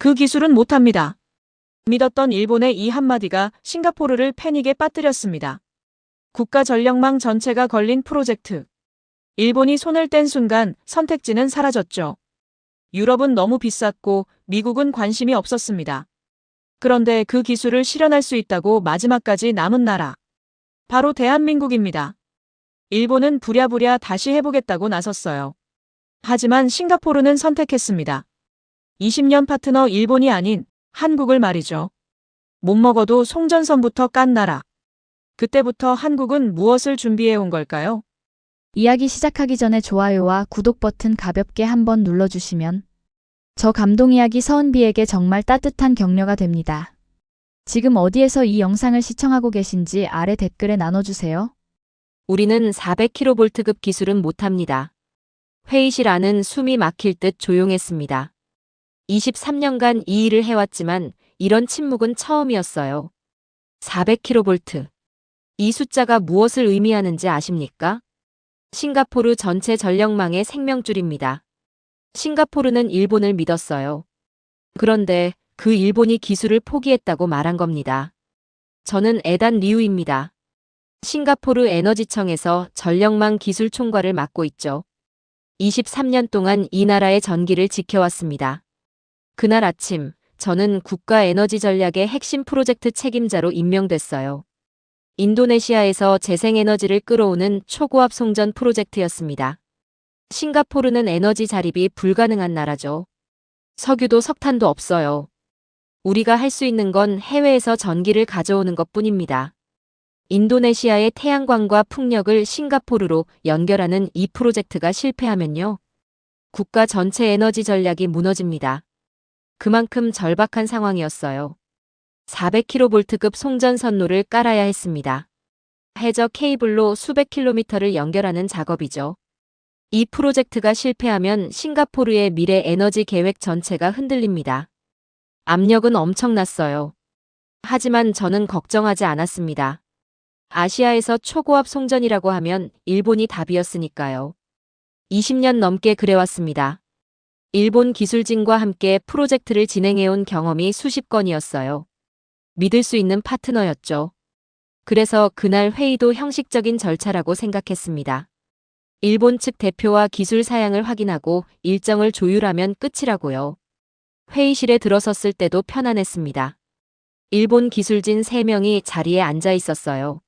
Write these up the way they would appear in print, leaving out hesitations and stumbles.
그 기술은 못합니다. 믿었던 일본의 이 한마디가 싱가포르를 패닉에 빠뜨렸습니다. 국가 전력망 전체가 걸린 프로젝트. 일본이 손을 뗀 순간 선택지는 사라졌죠. 유럽은 너무 비쌌고 미국은 관심이 없었습니다. 그런데 그 기술을 실현할 수 있다고 마지막까지 남은 나라. 바로 대한민국입니다. 일본은 부랴부랴 다시 해보겠다고 나섰어요. 하지만 싱가포르는 선택했습니다. 20년 파트너 일본이 아닌 한국을 말이죠. 못 먹어도 송전선부터 깐 나라. 그때부터 한국은 무엇을 준비해 온 걸까요? 이야기 시작하기 전에 좋아요와 구독 버튼 가볍게 한번 눌러주시면 저 감동 이야기 서은비에게 정말 따뜻한 격려가 됩니다. 지금 어디에서 이 영상을 시청하고 계신지 아래 댓글에 나눠주세요. 우리는 400kV급 기술은 못합니다. 회의실 안은 숨이 막힐 듯 조용했습니다. 23년간 이 일을 해왔지만 이런 침묵은 처음이었어요. 400kV. 이 숫자가 무엇을 의미하는지 아십니까? 싱가포르 전체 전력망의 생명줄입니다. 싱가포르는 일본을 믿었어요. 그런데 그 일본이 기술을 포기했다고 말한 겁니다. 저는 에단 리우입니다. 싱가포르 에너지청에서 전력망 기술 총괄을 맡고 있죠. 23년 동안 이 나라의 전기를 지켜왔습니다. 그날 아침, 저는 국가 에너지 전략의 핵심 프로젝트 책임자로 임명됐어요. 인도네시아에서 재생에너지를 끌어오는 초고압 송전 프로젝트였습니다. 싱가포르는 에너지 자립이 불가능한 나라죠. 석유도 석탄도 없어요. 우리가 할 수 있는 건 해외에서 전기를 가져오는 것뿐입니다. 인도네시아의 태양광과 풍력을 싱가포르로 연결하는 이 프로젝트가 실패하면요. 국가 전체 에너지 전략이 무너집니다. 그만큼 절박한 상황이었어요. 400kV급 송전 선로를 깔아야 했습니다. 해저 케이블로 수백 킬로미터를 연결하는 작업이죠. 이 프로젝트가 실패하면 싱가포르의 미래 에너지 계획 전체가 흔들립니다. 압력은 엄청났어요. 하지만 저는 걱정하지 않았습니다. 아시아에서 초고압 송전이라고 하면 일본이 답이었으니까요. 20년 넘게 그래왔습니다. 일본 기술진과 함께 프로젝트를 진행해온 경험이 수십 건이었어요. 믿을 수 있는 파트너였죠. 그래서 그날 회의도 형식적인 절차라고 생각했습니다. 일본 측 대표와 기술 사양을 확인하고 일정을 조율하면 끝이라고요. 회의실에 들어섰을 때도 편안했습니다. 일본 기술진 3명이 자리에 앉아 있었어요.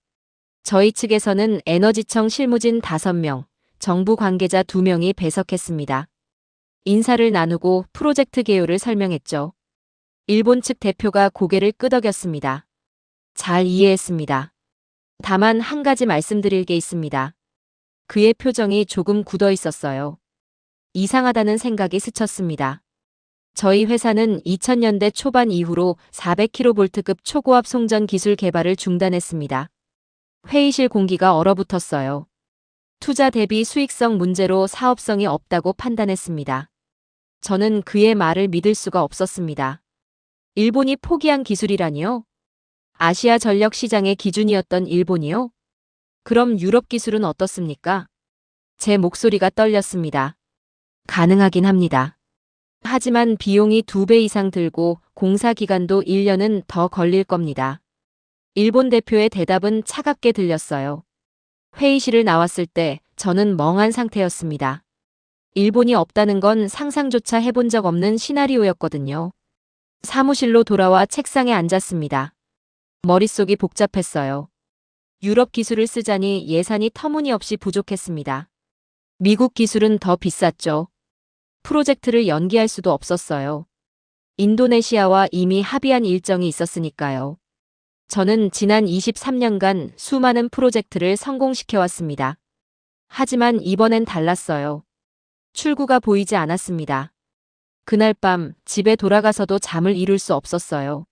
저희 측에서는 에너지청 실무진 5명, 정부 관계자 2명이 배석했습니다. 인사를 나누고 프로젝트 개요를 설명했죠. 일본 측 대표가 고개를 끄덕였습니다. 잘 이해했습니다. 다만 한 가지 말씀드릴 게 있습니다. 그의 표정이 조금 굳어 있었어요. 이상하다는 생각이 스쳤습니다. 저희 회사는 2000년대 초반 이후로 400kV급 초고압 송전 기술 개발을 중단했습니다. 회의실 공기가 얼어붙었어요. 투자 대비 수익성 문제로 사업성이 없다고 판단했습니다. 저는 그의 말을 믿을 수가 없었습니다. 일본이 포기한 기술이라니요? 아시아 전력 시장의 기준이었던 일본이요? 그럼 유럽 기술은 어떻습니까? 제 목소리가 떨렸습니다. 가능하긴 합니다. 하지만 비용이 2배 이상 들고 공사 기간도 1년은 더 걸릴 겁니다. 일본 대표의 대답은 차갑게 들렸어요. 회의실을 나왔을 때 저는 멍한 상태였습니다. 일본이 없다는 건 상상조차 해본 적 없는 시나리오였거든요. 사무실로 돌아와 책상에 앉았습니다. 머릿속이 복잡했어요. 유럽 기술을 쓰자니 예산이 터무니없이 부족했습니다. 미국 기술은 더 비쌌죠. 프로젝트를 연기할 수도 없었어요. 인도네시아와 이미 합의한 일정이 있었으니까요. 저는 지난 23년간 수많은 프로젝트를 성공시켜왔습니다. 하지만 이번엔 달랐어요. 출구가 보이지 않았습니다. 그날 밤 집에 돌아가서도 잠을 이룰 수 없었어요.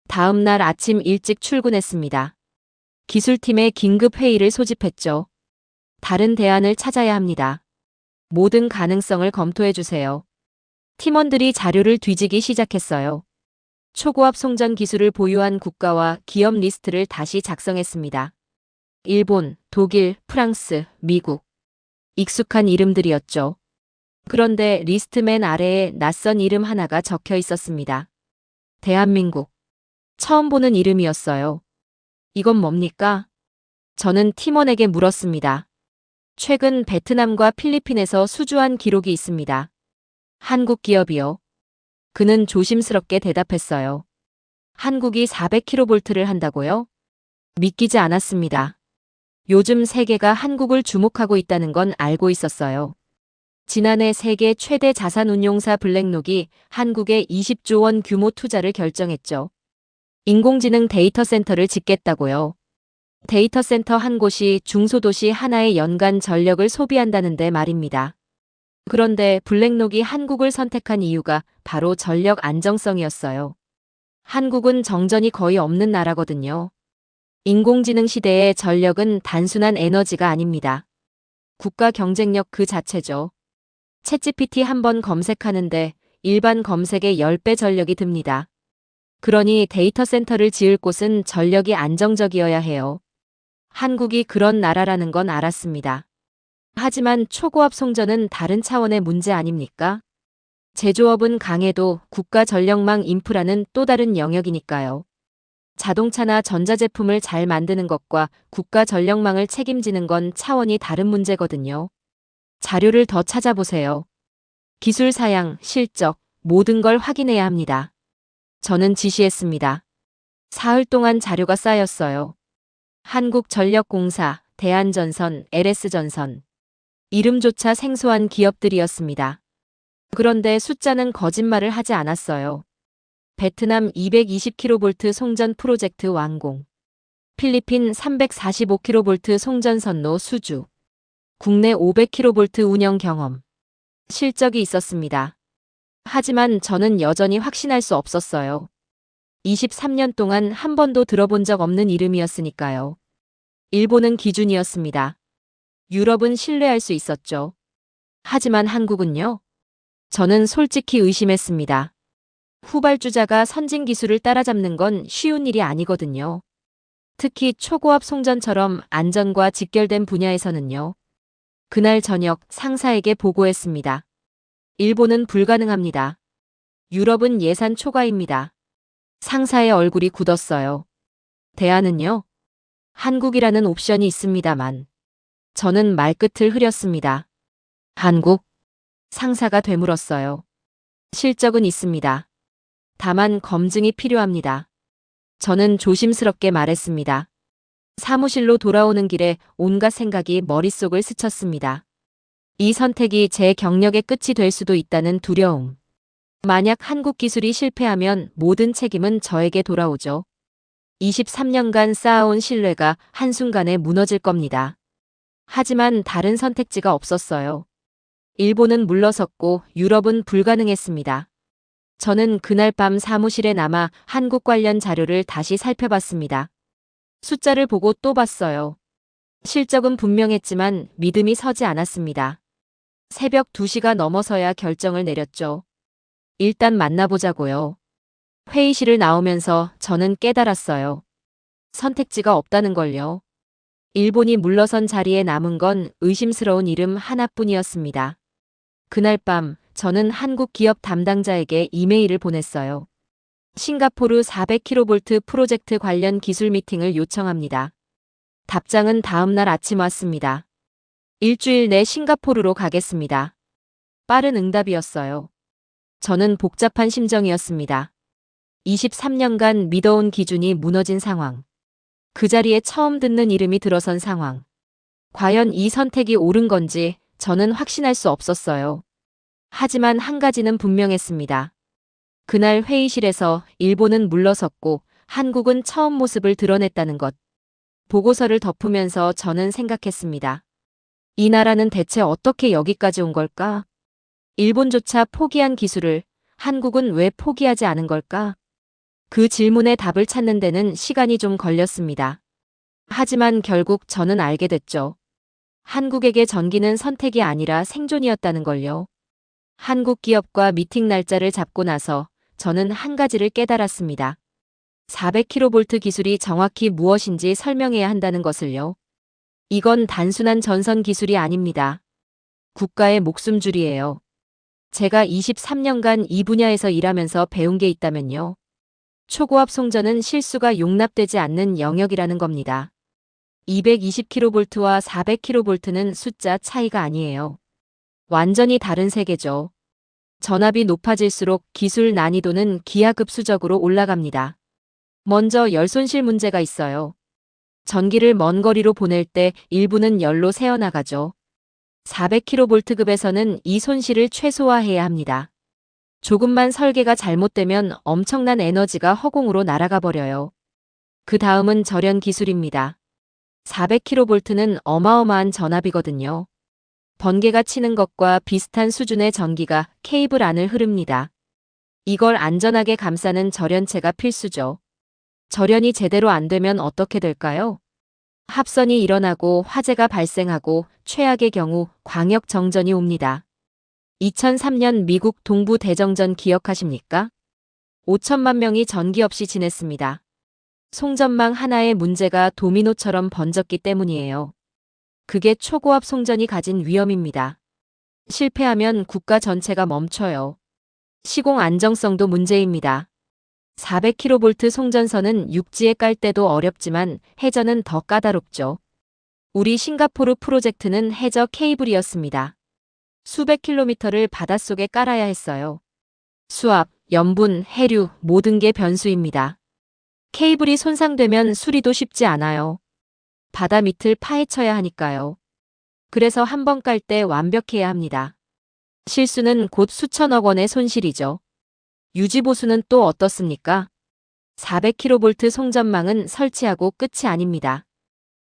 다음 날 아침 일찍 출근했습니다. 기술팀의 긴급 회의를 소집했죠. 다른 대안을 찾아야 합니다. 모든 가능성을 검토해 주세요. 팀원들이 자료를 뒤지기 시작했어요. 초고압 송전 기술을 보유한 국가와 기업 리스트를 다시 작성했습니다. 일본, 독일, 프랑스, 미국. 익숙한 이름들이었죠. 그런데 리스트 맨 아래에 낯선 이름 하나가 적혀 있었습니다. 대한민국. 처음 보는 이름이었어요. 이건 뭡니까? 저는 팀원에게 물었습니다. 최근 베트남과 필리핀에서 수주한 기록이 있습니다. 한국 기업이요. 그는 조심스럽게 대답했어요. 한국이 400kV를 한다고요? 믿기지 않았습니다. 요즘 세계가 한국을 주목하고 있다는 건 알고 있었어요. 지난해 세계 최대 자산운용사 블랙록이 한국에 20조 원 규모 투자를 결정했죠. 인공지능 데이터 센터를 짓겠다고요. 데이터 센터 한 곳이 중소도시 하나의 연간 전력을 소비한다는데 말입니다. 그런데 블랙록이 한국을 선택한 이유가 바로 전력 안정성이었어요. 한국은 정전이 거의 없는 나라거든요. 인공지능 시대의 전력은 단순한 에너지가 아닙니다. 국가 경쟁력 그 자체죠. 챗GPT 한번 검색하는데 일반 검색의 10배 전력이 듭니다. 그러니 데이터 센터를 지을 곳은 전력이 안정적이어야 해요. 한국이 그런 나라라는 건 알았습니다. 하지만 초고압 송전은 다른 차원의 문제 아닙니까? 제조업은 강해도 국가 전력망 인프라는 또 다른 영역이니까요. 자동차나 전자제품을 잘 만드는 것과 국가 전력망을 책임지는 건 차원이 다른 문제거든요. 자료를 더 찾아보세요. 기술 사양, 실적, 모든 걸 확인해야 합니다. 저는 지시했습니다. 사흘 동안 자료가 쌓였어요. 한국전력공사, 대한전선, LS전선. 이름조차 생소한 기업들이었습니다. 그런데 숫자는 거짓말을 하지 않았어요. 베트남 220kV 송전 프로젝트 완공. 필리핀 345kV 송전 선로 수주. 국내 500kV 운영 경험. 실적이 있었습니다. 하지만 저는 여전히 확신할 수 없었어요. 23년 동안 한 번도 들어본 적 없는 이름이었으니까요. 일본은 기준이었습니다. 유럽은 신뢰할 수 있었죠. 하지만 한국은요? 저는 솔직히 의심했습니다. 후발주자가 선진 기술을 따라잡는 건 쉬운 일이 아니거든요. 특히 초고압 송전처럼 안전과 직결된 분야에서는요. 그날 저녁 상사에게 보고했습니다. 일본은 불가능합니다. 유럽은 예산 초과입니다. 상사의 얼굴이 굳었어요. 대안은요? 한국이라는 옵션이 있습니다만. 저는 말끝을 흐렸습니다. 한국? 상사가 되물었어요. 실적은 있습니다. 다만 검증이 필요합니다. 저는 조심스럽게 말했습니다. 사무실로 돌아오는 길에 온갖 생각이 머릿속을 스쳤습니다. 이 선택이 제 경력의 끝이 될 수도 있다는 두려움. 만약 한국 기술이 실패하면 모든 책임은 저에게 돌아오죠. 23년간 쌓아온 신뢰가 한순간에 무너질 겁니다. 하지만 다른 선택지가 없었어요. 일본은 물러섰고 유럽은 불가능했습니다. 저는 그날 밤 사무실에 남아 한국 관련 자료를 다시 살펴봤습니다. 숫자를 보고 또 봤어요. 실적은 분명했지만 믿음이 서지 않았습니다. 새벽 2시가 넘어서야 결정을 내렸죠. 일단 만나보자고요. 회의실을 나오면서 저는 깨달았어요. 선택지가 없다는 걸요. 일본이 물러선 자리에 남은 건 의심스러운 이름 하나뿐이었습니다. 그날 밤 저는 한국 기업 담당자에게 이메일을 보냈어요. 싱가포르 400kV 프로젝트 관련 기술 미팅을 요청합니다. 답장은 다음 날 아침 왔습니다. 일주일 내 싱가포르로 가겠습니다. 빠른 응답이었어요. 저는 복잡한 심정이었습니다. 23년간 믿어온 기준이 무너진 상황. 그 자리에 처음 듣는 이름이 들어선 상황. 과연 이 선택이 옳은 건지 저는 확신할 수 없었어요. 하지만 한 가지는 분명했습니다. 그날 회의실에서 일본은 물러섰고 한국은 처음 모습을 드러냈다는 것. 보고서를 덮으면서 저는 생각했습니다. 이 나라는 대체 어떻게 여기까지 온 걸까? 일본조차 포기한 기술을 한국은 왜 포기하지 않은 걸까? 그 질문에 답을 찾는 데는 시간이 좀 걸렸습니다. 하지만 결국 저는 알게 됐죠. 한국에게 전기는 선택이 아니라 생존이었다는 걸요. 한국 기업과 미팅 날짜를 잡고 나서 저는 한 가지를 깨달았습니다. 400kV 기술이 정확히 무엇인지 설명해야 한다는 것을요. 이건 단순한 전선 기술이 아닙니다. 국가의 목숨줄이에요. 제가 23년간 이 분야에서 일하면서 배운 게 있다면요. 초고압 송전은 실수가 용납되지 않는 영역이라는 겁니다. 220kV와 400kV는 숫자 차이가 아니에요. 완전히 다른 세계죠. 전압이 높아질수록 기술 난이도는 기하급수적으로 올라갑니다. 먼저 열 손실 문제가 있어요. 전기를 먼 거리로 보낼 때 일부는 열로 새어나가죠. 400kV급에서는 이 손실을 최소화해야 합니다. 조금만 설계가 잘못되면 엄청난 에너지가 허공으로 날아가 버려요. 그 다음은 절연 기술입니다. 400kV는 어마어마한 전압이거든요. 번개가 치는 것과 비슷한 수준의 전기가 케이블 안을 흐릅니다. 이걸 안전하게 감싸는 절연체가 필수죠. 절연이 제대로 안 되면 어떻게 될까요? 합선이 일어나고 화재가 발생하고 최악의 경우 광역 정전이 옵니다. 2003년 미국 동부 대정전 기억하십니까? 5천만 명이 전기 없이 지냈습니다. 송전망 하나의 문제가 도미노처럼 번졌기 때문이에요. 그게 초고압 송전이 가진 위험입니다. 실패하면 국가 전체가 멈춰요. 시공 안정성도 문제입니다. 400kV 송전선은 육지에 깔 때도 어렵지만 해저는 더 까다롭죠. 우리 싱가포르 프로젝트는 해저 케이블이었습니다. 수백 킬로미터를 바닷속에 깔아야 했어요. 수압, 염분, 해류 모든 게 변수입니다. 케이블이 손상되면 수리도 쉽지 않아요. 바다 밑을 파헤쳐야 하니까요. 그래서 한 번 깔 때 완벽해야 합니다. 실수는 곧 수천억 원의 손실이죠. 유지보수는 또 어떻습니까? 400kV 송전망은 설치하고 끝이 아닙니다.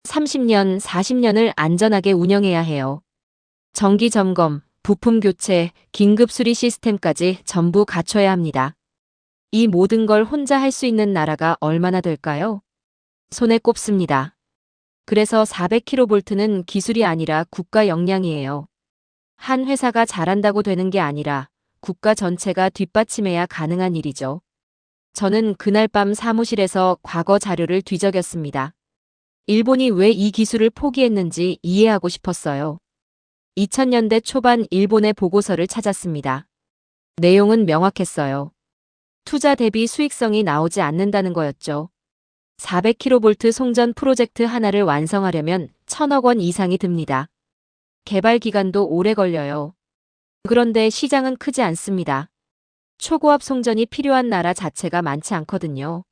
30년, 40년을 안전하게 운영해야 해요. 정기 점검, 부품 교체, 긴급 수리 시스템까지 전부 갖춰야 합니다. 이 모든 걸 혼자 할 수 있는 나라가 얼마나 될까요? 손에 꼽습니다. 그래서 400kV는 기술이 아니라 국가 역량이에요. 한 회사가 잘한다고 되는 게 아니라 국가 전체가 뒷받침해야 가능한 일이죠. 저는 그날 밤 사무실에서 과거 자료를 뒤적였습니다. 일본이 왜 이 기술을 포기했는지 이해하고 싶었어요. 2000년대 초반 일본의 보고서를 찾았습니다. 내용은 명확했어요. 투자 대비 수익성이 나오지 않는다는 거였죠. 400kV 송전 프로젝트 하나를 완성하려면 1000억 원 이상이 듭니다. 개발 기간도 오래 걸려요. 그런데 시장은 크지 않습니다. 초고압 송전이 필요한 나라 자체가 많지 않거든요.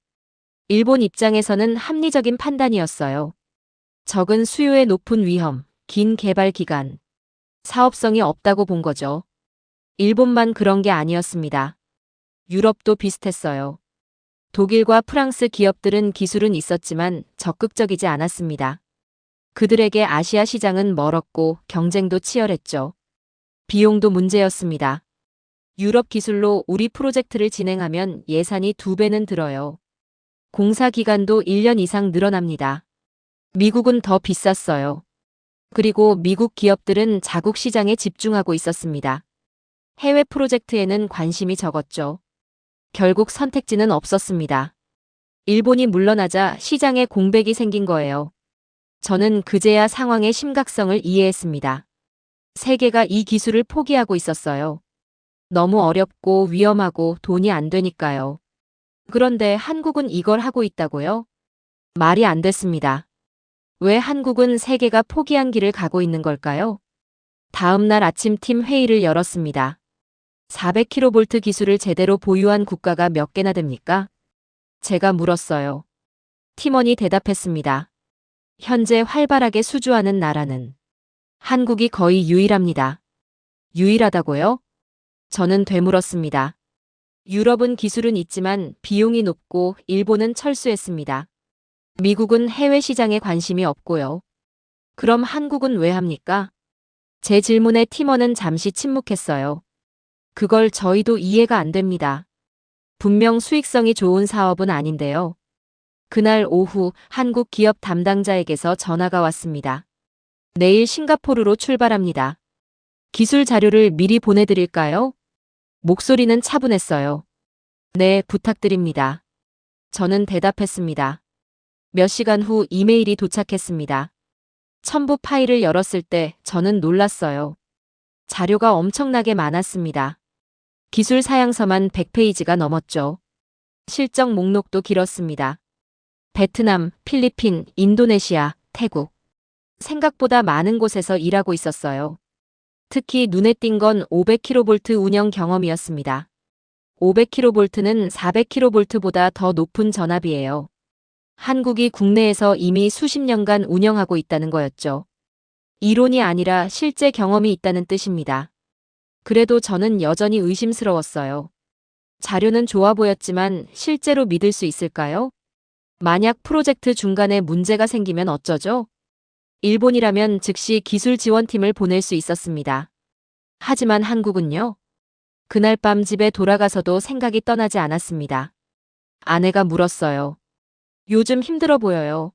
일본 입장에서는 합리적인 판단이었어요. 적은 수요의 높은 위험, 긴 개발 기간, 사업성이 없다고 본 거죠. 일본만 그런 게 아니었습니다. 유럽도 비슷했어요. 독일과 프랑스 기업들은 기술은 있었지만 적극적이지 않았습니다. 그들에게 아시아 시장은 멀었고 경쟁도 치열했죠. 비용도 문제였습니다. 유럽 기술로 우리 프로젝트를 진행하면 예산이 2배는 들어요. 공사 기간도 1년 이상 늘어납니다. 미국은 더 비쌌어요. 그리고 미국 기업들은 자국 시장에 집중하고 있었습니다. 해외 프로젝트에는 관심이 적었죠. 결국 선택지는 없었습니다. 일본이 물러나자 시장에 공백이 생긴 거예요. 저는 그제야 상황의 심각성을 이해했습니다. 세계가 이 기술을 포기하고 있었어요. 너무 어렵고 위험하고 돈이 안 되니까요. 그런데 한국은 이걸 하고 있다고요? 말이 안 됐습니다. 왜 한국은 세계가 포기한 길을 가고 있는 걸까요? 다음 날 아침 팀 회의를 열었습니다. 400kV 기술을 제대로 보유한 국가가 몇 개나 됩니까? 제가 물었어요. 팀원이 대답했습니다. 현재 활발하게 수주하는 나라는 한국이 거의 유일합니다. 유일하다고요? 저는 되물었습니다. 유럽은 기술은 있지만 비용이 높고 일본은 철수했습니다. 미국은 해외 시장에 관심이 없고요. 그럼 한국은 왜 합니까? 제 질문에 팀원은 잠시 침묵했어요. 그걸 저희도 이해가 안 됩니다. 분명 수익성이 좋은 사업은 아닌데요. 그날 오후 한국 기업 담당자에게서 전화가 왔습니다. 내일 싱가포르로 출발합니다. 기술 자료를 미리 보내드릴까요? 목소리는 차분했어요. 네, 부탁드립니다. 저는 대답했습니다. 몇 시간 후 이메일이 도착했습니다. 첨부 파일을 열었을 때 저는 놀랐어요. 자료가 엄청나게 많았습니다. 기술 사양서만 100페이지가 넘었죠. 실적 목록도 길었습니다. 베트남, 필리핀, 인도네시아, 태국. 생각보다 많은 곳에서 일하고 있었어요. 특히 눈에 띈 건 500kV 운영 경험이었습니다. 500kV는 400kV보다 더 높은 전압이에요. 한국이 국내에서 이미 수십 년간 운영하고 있다는 거였죠. 이론이 아니라 실제 경험이 있다는 뜻입니다. 그래도 저는 여전히 의심스러웠어요. 자료는 좋아 보였지만 실제로 믿을 수 있을까요? 만약 프로젝트 중간에 문제가 생기면 어쩌죠? 일본이라면 즉시 기술 지원팀을 보낼 수 있었습니다. 하지만 한국은요? 그날 밤 집에 돌아가서도 생각이 떠나지 않았습니다. 아내가 물었어요. 요즘 힘들어 보여요.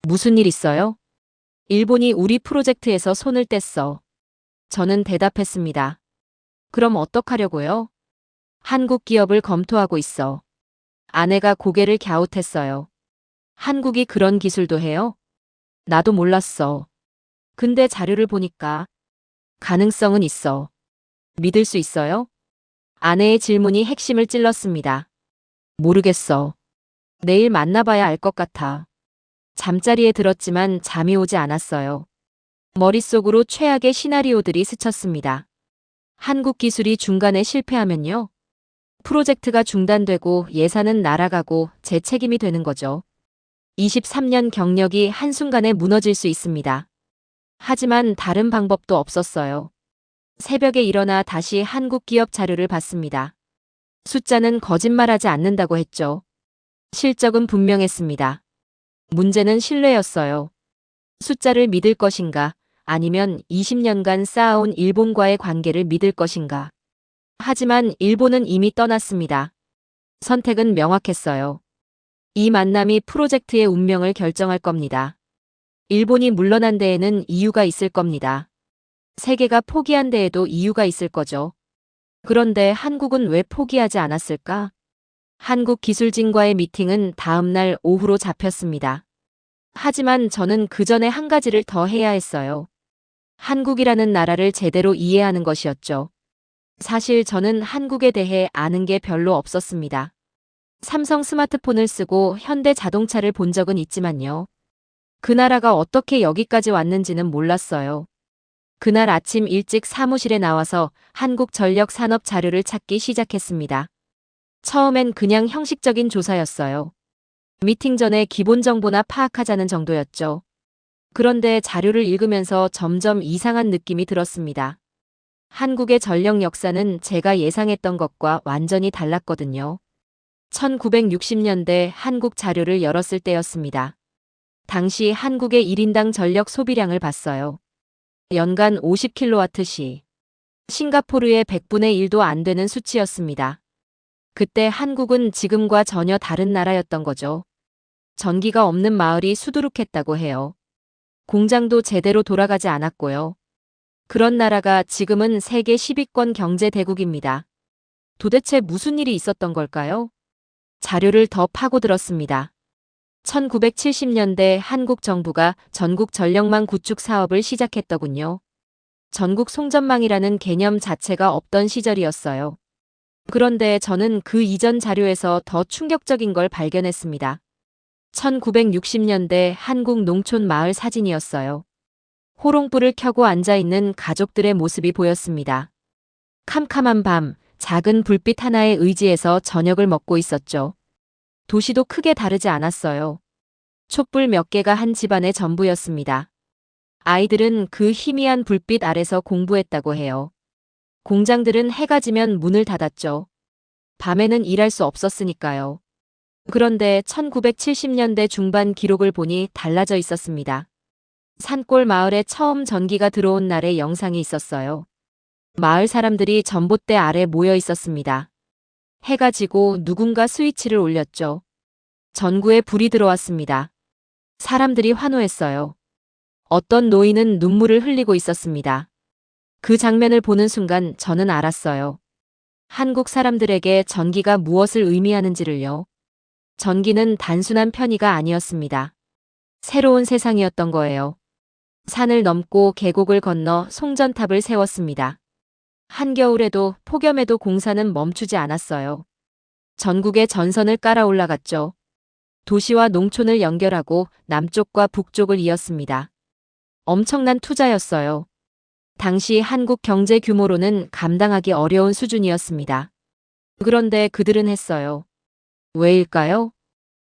무슨 일 있어요? 일본이 우리 프로젝트에서 손을 뗐어. 저는 대답했습니다. 그럼 어떡하려고요? 한국 기업을 검토하고 있어. 아내가 고개를 갸웃했어요. 한국이 그런 기술도 해요? 나도 몰랐어. 근데 자료를 보니까 가능성은 있어. 믿을 수 있어요? 아내의 질문이 핵심을 찔렀습니다. 모르겠어. 내일 만나봐야 알 것 같아. 잠자리에 들었지만 잠이 오지 않았어요. 머릿속으로 최악의 시나리오들이 스쳤습니다. 한국 기술이 중간에 실패하면요? 프로젝트가 중단되고 예산은 날아가고 제 책임이 되는 거죠. 23년 경력이 한순간에 무너질 수 있습니다. 하지만 다른 방법도 없었어요. 새벽에 일어나 다시 한국 기업 자료를 봤습니다. 숫자는 거짓말하지 않는다고 했죠. 실적은 분명했습니다. 문제는 신뢰였어요. 숫자를 믿을 것인가, 아니면 20년간 쌓아온 일본과의 관계를 믿을 것인가. 하지만 일본은 이미 떠났습니다. 선택은 명확했어요. 이 만남이 프로젝트의 운명을 결정할 겁니다. 일본이 물러난 데에는 이유가 있을 겁니다. 세계가 포기한 데에도 이유가 있을 거죠. 그런데 한국은 왜 포기하지 않았을까? 한국 기술진과의 미팅은 다음 날 오후로 잡혔습니다. 하지만 저는 그 전에 한 가지를 더 해야 했어요. 한국이라는 나라를 제대로 이해하는 것이었죠. 사실 저는 한국에 대해 아는 게 별로 없었습니다. 삼성 스마트폰을 쓰고 현대 자동차를 본 적은 있지만요. 그 나라가 어떻게 여기까지 왔는지는 몰랐어요. 그날 아침 일찍 사무실에 나와서 한국전력 산업 자료를 찾기 시작했습니다. 처음엔 그냥 형식적인 조사였어요. 미팅 전에 기본 정보나 파악하자는 정도였죠. 그런데 자료를 읽으면서 점점 이상한 느낌이 들었습니다. 한국의 전력 역사는 제가 예상했던 것과 완전히 달랐거든요. 1960년대 한국 자료를 열었을 때였습니다. 당시 한국의 1인당 전력 소비량을 봤어요. 연간 50kWh. 싱가포르의 100분의 1도 안 되는 수치였습니다. 그때 한국은 지금과 전혀 다른 나라였던 거죠. 전기가 없는 마을이 수두룩했다고 해요. 공장도 제대로 돌아가지 않았고요. 그런 나라가 지금은 세계 10위권 경제 대국입니다. 도대체 무슨 일이 있었던 걸까요? 자료를 더 파고들었습니다. 1970년대 한국 정부가 전국 전력망 구축 사업을 시작했더군요. 전국 송전망이라는 개념 자체가 없던 시절이었어요. 그런데 저는 그 이전 자료에서 더 충격적인 걸 발견했습니다. 1960년대 한국 농촌 마을 사진이었어요. 호롱불을 켜고 앉아있는 가족들의 모습이 보였습니다. 캄캄한 밤, 작은 불빛 하나에 의지해서 저녁을 먹고 있었죠. 도시도 크게 다르지 않았어요. 촛불 몇 개가 한 집안의 전부였습니다. 아이들은 그 희미한 불빛 아래서 공부했다고 해요. 공장들은 해가 지면 문을 닫았죠. 밤에는 일할 수 없었으니까요. 그런데 1970년대 중반 기록을 보니 달라져 있었습니다. 산골 마을에 처음 전기가 들어온 날의 영상이 있었어요. 마을 사람들이 전봇대 아래 모여 있었습니다. 해가 지고 누군가 스위치를 올렸죠. 전구에 불이 들어왔습니다. 사람들이 환호했어요. 어떤 노인은 눈물을 흘리고 있었습니다. 그 장면을 보는 순간 저는 알았어요. 한국 사람들에게 전기가 무엇을 의미하는지를요. 전기는 단순한 편의가 아니었습니다. 새로운 세상이었던 거예요. 산을 넘고 계곡을 건너 송전탑을 세웠습니다. 한겨울에도 폭염에도 공사는 멈추지 않았어요. 전국에 전선을 깔아 올라갔죠. 도시와 농촌을 연결하고 남쪽과 북쪽을 이었습니다. 엄청난 투자였어요. 당시 한국 경제 규모로는 감당하기 어려운 수준이었습니다. 그런데 그들은 했어요. 왜일까요?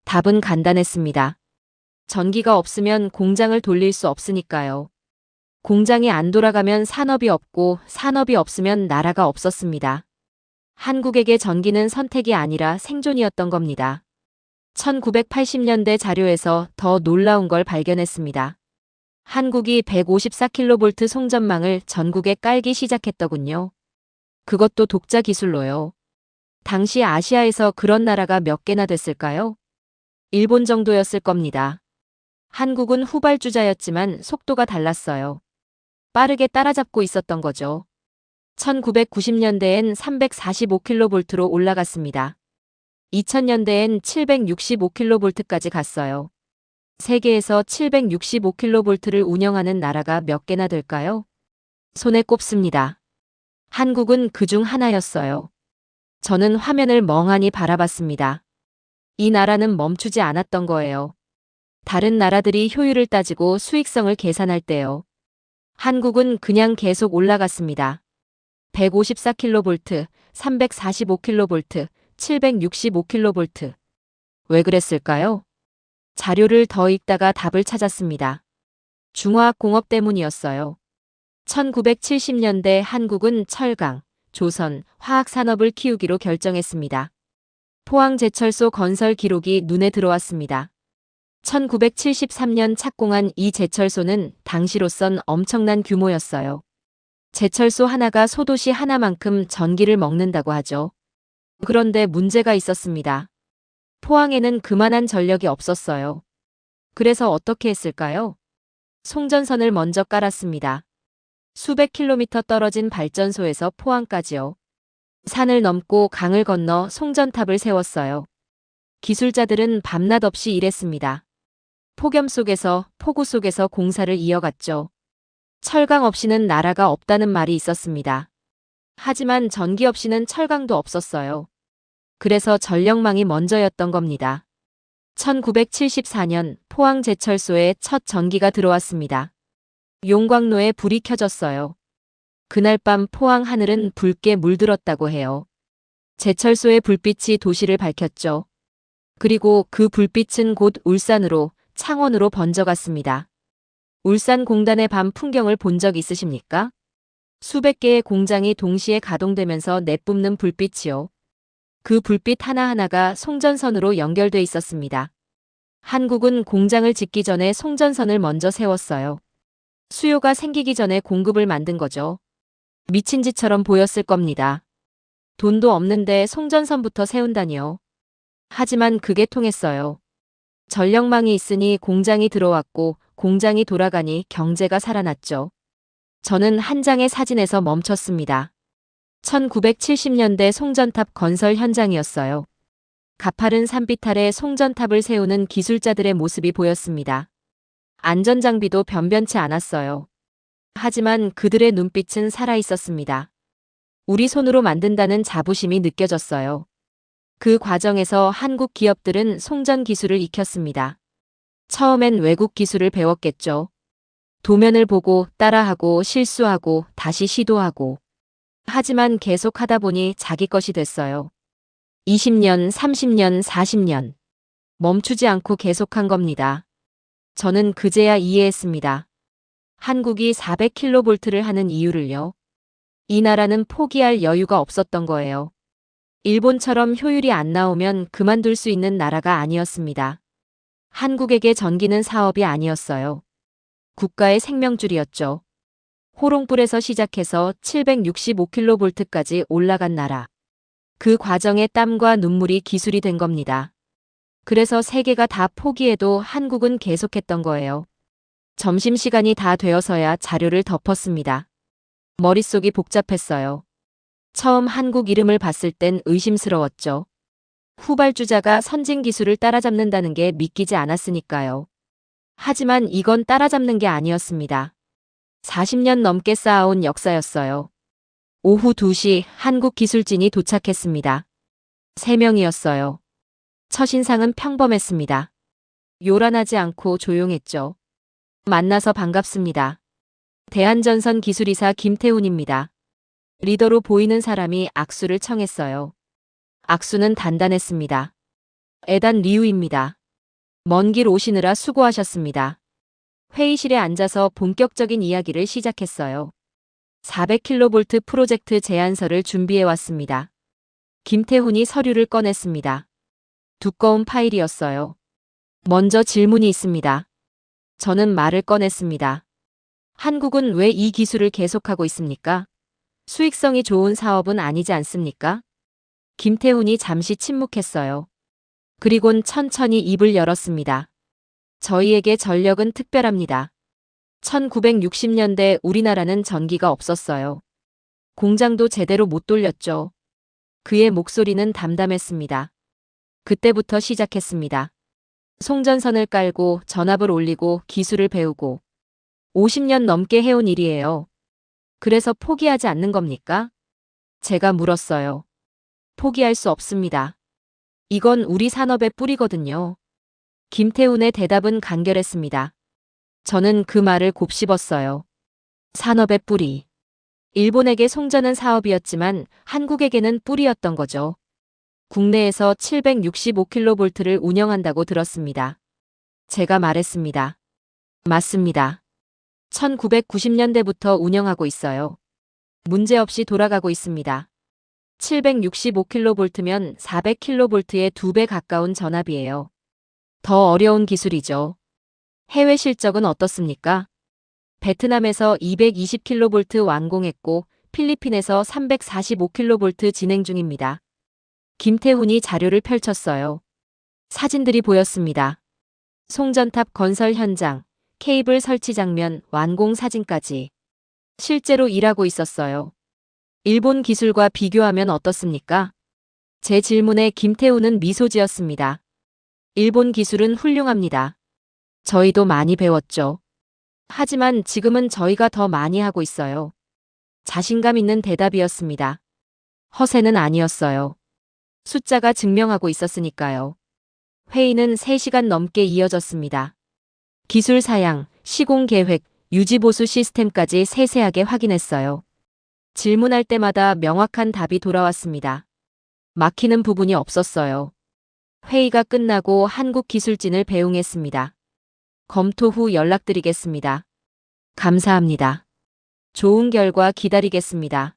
답은 간단했습니다. 전기가 없으면 공장을 돌릴 수 없으니까요. 공장이 안 돌아가면 산업이 없고 산업이 없으면 나라가 없었습니다. 한국에게 전기는 선택이 아니라 생존이었던 겁니다. 1980년대 자료에서 더 놀라운 걸 발견했습니다. 한국이 154kV 송전망을 전국에 깔기 시작했더군요. 그것도 독자 기술로요. 당시 아시아에서 그런 나라가 몇 개나 됐을까요? 일본 정도였을 겁니다. 한국은 후발주자였지만 속도가 달랐어요. 빠르게 따라잡고 있었던 거죠. 1990년대엔 345kV로 올라갔습니다. 2000년대엔 765kV까지 갔어요. 세계에서 765kV를 운영하는 나라가 몇 개나 될까요? 손에 꼽습니다. 한국은 그중 하나였어요. 저는 화면을 멍하니 바라봤습니다. 이 나라는 멈추지 않았던 거예요. 다른 나라들이 효율을 따지고 수익성을 계산할 때요. 한국은 그냥 계속 올라갔습니다. 154kV, 345kV, 765kV. 왜 그랬을까요? 자료를 더 읽다가 답을 찾았습니다. 중화학공업 때문이었어요. 1970년대 한국은 철강, 조선, 화학산업을 키우기로 결정했습니다. 포항제철소 건설 기록이 눈에 들어왔습니다. 1973년 착공한 이 제철소는 당시로선 엄청난 규모였어요. 제철소 하나가 소도시 하나만큼 전기를 먹는다고 하죠. 그런데 문제가 있었습니다. 포항에는 그만한 전력이 없었어요. 그래서 어떻게 했을까요? 송전선을 먼저 깔았습니다. 수백 킬로미터 떨어진 발전소에서 포항까지요. 산을 넘고 강을 건너 송전탑을 세웠어요. 기술자들은 밤낮 없이 일했습니다. 폭염 속에서, 폭우 속에서 공사를 이어갔죠. 철강 없이는 나라가 없다는 말이 있었습니다. 하지만 전기 없이는 철강도 없었어요. 그래서 전력망이 먼저였던 겁니다. 1974년 포항제철소에 첫 전기가 들어왔습니다. 용광로에 불이 켜졌어요. 그날 밤 포항 하늘은 붉게 물들었다고 해요. 제철소의 불빛이 도시를 밝혔죠. 그리고 그 불빛은 곧 울산으로, 창원으로 번져갔습니다. 울산공단의 밤 풍경을 본 적 있으십니까? 수백 개의 공장이 동시에 가동되면서 내뿜는 불빛이요. 그 불빛 하나하나가 송전선으로 연결돼 있었습니다. 한국은 공장을 짓기 전에 송전선을 먼저 세웠어요. 수요가 생기기 전에 공급을 만든 거죠. 미친 짓처럼 보였을 겁니다. 돈도 없는데 송전선부터 세운다니요. 하지만 그게 통했어요. 전력망이 있으니 공장이 들어왔고 공장이 돌아가니 경제가 살아났죠. 저는 한 장의 사진에서 멈췄습니다. 1970년대 송전탑 건설 현장이었어요. 가파른 산빛 아래 송전탑을 세우는 기술자들의 모습이 보였습니다. 안전장비도 변변치 않았어요. 하지만 그들의 눈빛은 살아있었습니다. 우리 손으로 만든다는 자부심이 느껴졌어요. 그 과정에서 한국 기업들은 송전 기술을 익혔습니다. 처음엔 외국 기술을 배웠겠죠. 도면을 보고 따라하고 실수하고 다시 시도하고. 하지만 계속 하다 보니 자기 것이 됐어요. 20년, 30년, 40년. 멈추지 않고 계속한 겁니다. 저는 그제야 이해했습니다. 한국이 400kV를 하는 이유를요. 이 나라는 포기할 여유가 없었던 거예요. 일본처럼 효율이 안 나오면 그만둘 수 있는 나라가 아니었습니다. 한국에게 전기는 사업이 아니었어요. 국가의 생명줄이었죠. 호롱불에서 시작해서 765kV까지 올라간 나라. 그 과정에 땀과 눈물이 기술이 된 겁니다. 그래서 세계가 다 포기해도 한국은 계속했던 거예요. 점심시간이 다 되어서야 자료를 덮었습니다. 머릿속이 복잡했어요. 처음 한국 이름을 봤을 땐 의심스러웠죠. 후발주자가 선진 기술을 따라잡는다는 게 믿기지 않았으니까요. 하지만 이건 따라잡는 게 아니었습니다. 40년 넘게 쌓아온 역사였어요. 오후 2시 한국 기술진이 도착했습니다. 3명이었어요. 첫인상은 평범했습니다. 요란하지 않고 조용했죠. 만나서 반갑습니다. 대한전선 기술이사 김태훈입니다. 리더로 보이는 사람이 악수를 청했어요. 악수는 단단했습니다. 에단 리우입니다. 먼 길 오시느라 수고하셨습니다. 회의실에 앉아서 본격적인 이야기를 시작했어요. 400kV 프로젝트 제안서를 준비해 왔습니다. 김태훈이 서류를 꺼냈습니다. 두꺼운 파일이었어요. 먼저 질문이 있습니다. 저는 말을 꺼냈습니다. 한국은 왜 이 기술을 계속하고 있습니까? 수익성이 좋은 사업은 아니지 않습니까? 김태훈이 잠시 침묵했어요. 그리곤 천천히 입을 열었습니다. 저희에게 전력은 특별합니다. 1960년대 우리나라는 전기가 없었어요. 공장도 제대로 못 돌렸죠. 그의 목소리는 담담했습니다. 그때부터 시작했습니다. 송전선을 깔고 전압을 올리고 기술을 배우고 50년 넘게 해온 일이에요. 그래서 포기하지 않는 겁니까? 제가 물었어요. 포기할 수 없습니다. 이건 우리 산업의 뿌리거든요. 김태훈의 대답은 간결했습니다. 저는 그 말을 곱씹었어요. 산업의 뿌리. 일본에게 송전은 사업이었지만 한국에게는 뿌리였던 거죠. 국내에서 765kV를 운영한다고 들었습니다. 제가 말했습니다. 맞습니다. 1990년대부터 운영하고 있어요. 문제없이 돌아가고 있습니다. 765kV면 400kV의 2배 가까운 전압이에요. 더 어려운 기술이죠. 해외 실적은 어떻습니까? 베트남에서 220kV 완공했고 필리핀에서 345kV 진행 중입니다. 김태훈이 자료를 펼쳤어요. 사진들이 보였습니다. 송전탑 건설 현장, 케이블 설치 장면, 완공 사진까지. 실제로 일하고 있었어요. 일본 기술과 비교하면 어떻습니까? 제 질문에 김태훈은 미소 지었습니다. 일본 기술은 훌륭합니다. 저희도 많이 배웠죠. 하지만 지금은 저희가 더 많이 하고 있어요. 자신감 있는 대답이었습니다. 허세는 아니었어요. 숫자가 증명하고 있었으니까요. 회의는 3시간 넘게 이어졌습니다. 기술 사양, 시공 계획, 유지보수 시스템까지 세세하게 확인했어요. 질문할 때마다 명확한 답이 돌아왔습니다. 막히는 부분이 없었어요. 회의가 끝나고 한국 기술진을 배웅했습니다. 검토 후 연락드리겠습니다. 감사합니다. 좋은 결과 기다리겠습니다.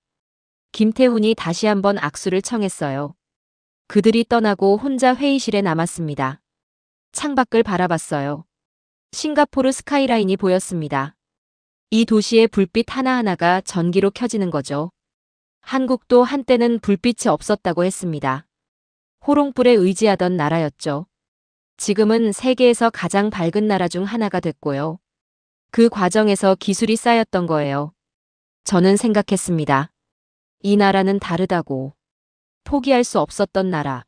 김태훈이 다시 한번 악수를 청했어요. 그들이 떠나고 혼자 회의실에 남았습니다. 창밖을 바라봤어요. 싱가포르 스카이라인이 보였습니다. 이 도시의 불빛 하나하나가 전기로 켜지는 거죠. 한국도 한때는 불빛이 없었다고 했습니다. 호롱불에 의지하던 나라였죠. 지금은 세계에서 가장 밝은 나라 중 하나가 됐고요. 그 과정에서 기술이 쌓였던 거예요. 저는 생각했습니다. 이 나라는 다르다고. 포기할 수 없었던 나라.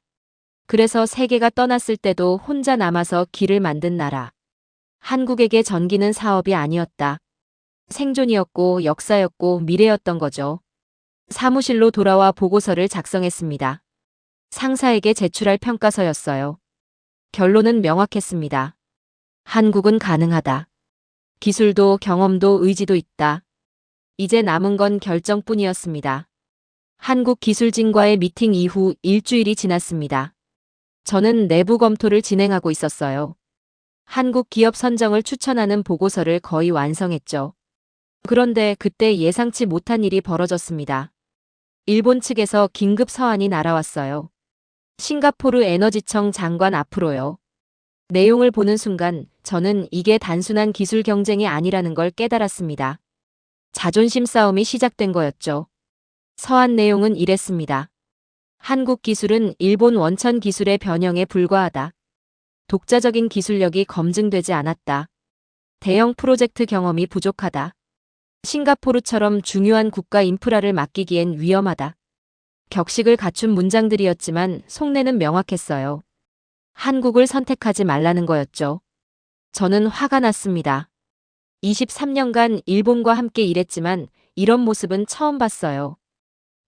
그래서 세계가 떠났을 때도 혼자 남아서 길을 만든 나라. 한국에게 전기는 사업이 아니었다. 생존이었고 역사였고 미래였던 거죠. 사무실로 돌아와 보고서를 작성했습니다. 상사에게 제출할 평가서였어요. 결론은 명확했습니다. 한국은 가능하다. 기술도 경험도 의지도 있다. 이제 남은 건 결정뿐이었습니다. 한국 기술진과의 미팅 이후 일주일이 지났습니다. 저는 내부 검토를 진행하고 있었어요. 한국 기업 선정을 추천하는 보고서를 거의 완성했죠. 그런데 그때 예상치 못한 일이 벌어졌습니다. 일본 측에서 긴급 서한이 날아왔어요. 싱가포르 에너지청 장관 앞으로요. 내용을 보는 순간 저는 이게 단순한 기술 경쟁이 아니라는 걸 깨달았습니다. 자존심 싸움이 시작된 거였죠. 서한 내용은 이랬습니다. 한국 기술은 일본 원천 기술의 변형에 불과하다. 독자적인 기술력이 검증되지 않았다. 대형 프로젝트 경험이 부족하다. 싱가포르처럼 중요한 국가 인프라를 맡기기엔 위험하다. 격식을 갖춘 문장들이었지만 속내는 명확했어요. 한국을 선택하지 말라는 거였죠. 저는 화가 났습니다. 23년간 일본과 함께 일했지만 이런 모습은 처음 봤어요.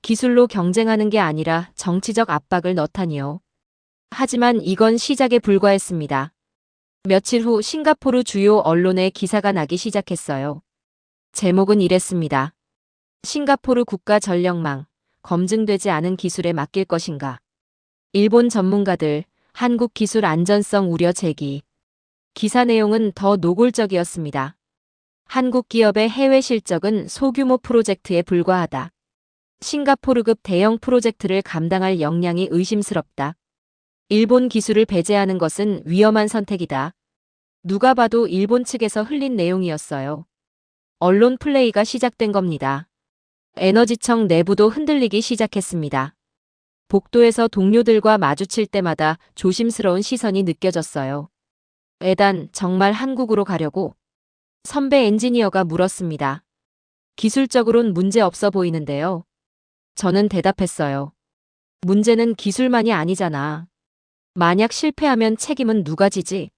기술로 경쟁하는 게 아니라 정치적 압박을 넣다니요. 하지만 이건 시작에 불과했습니다. 며칠 후 싱가포르 주요 언론에 기사가 나기 시작했어요. 제목은 이랬습니다. 싱가포르 국가 전력망, 검증되지 않은 기술에 맡길 것인가? 일본 전문가들, 한국 기술 안전성 우려 제기. 기사 내용은 더 노골적이었습니다. 한국 기업의 해외 실적은 소규모 프로젝트에 불과하다. 싱가포르급 대형 프로젝트를 감당할 역량이 의심스럽다. 일본 기술을 배제하는 것은 위험한 선택이다. 누가 봐도 일본 측에서 흘린 내용이었어요. 언론 플레이가 시작된 겁니다. 에너지청 내부도 흔들리기 시작했습니다. 복도에서 동료들과 마주칠 때마다 조심스러운 시선이 느껴졌어요. 에단, 정말 한국으로 가려고? 선배 엔지니어가 물었습니다. 기술적으론 문제 없어 보이는데요. 저는 대답했어요. 문제는 기술만이 아니잖아. 만약 실패하면 책임은 누가 지지?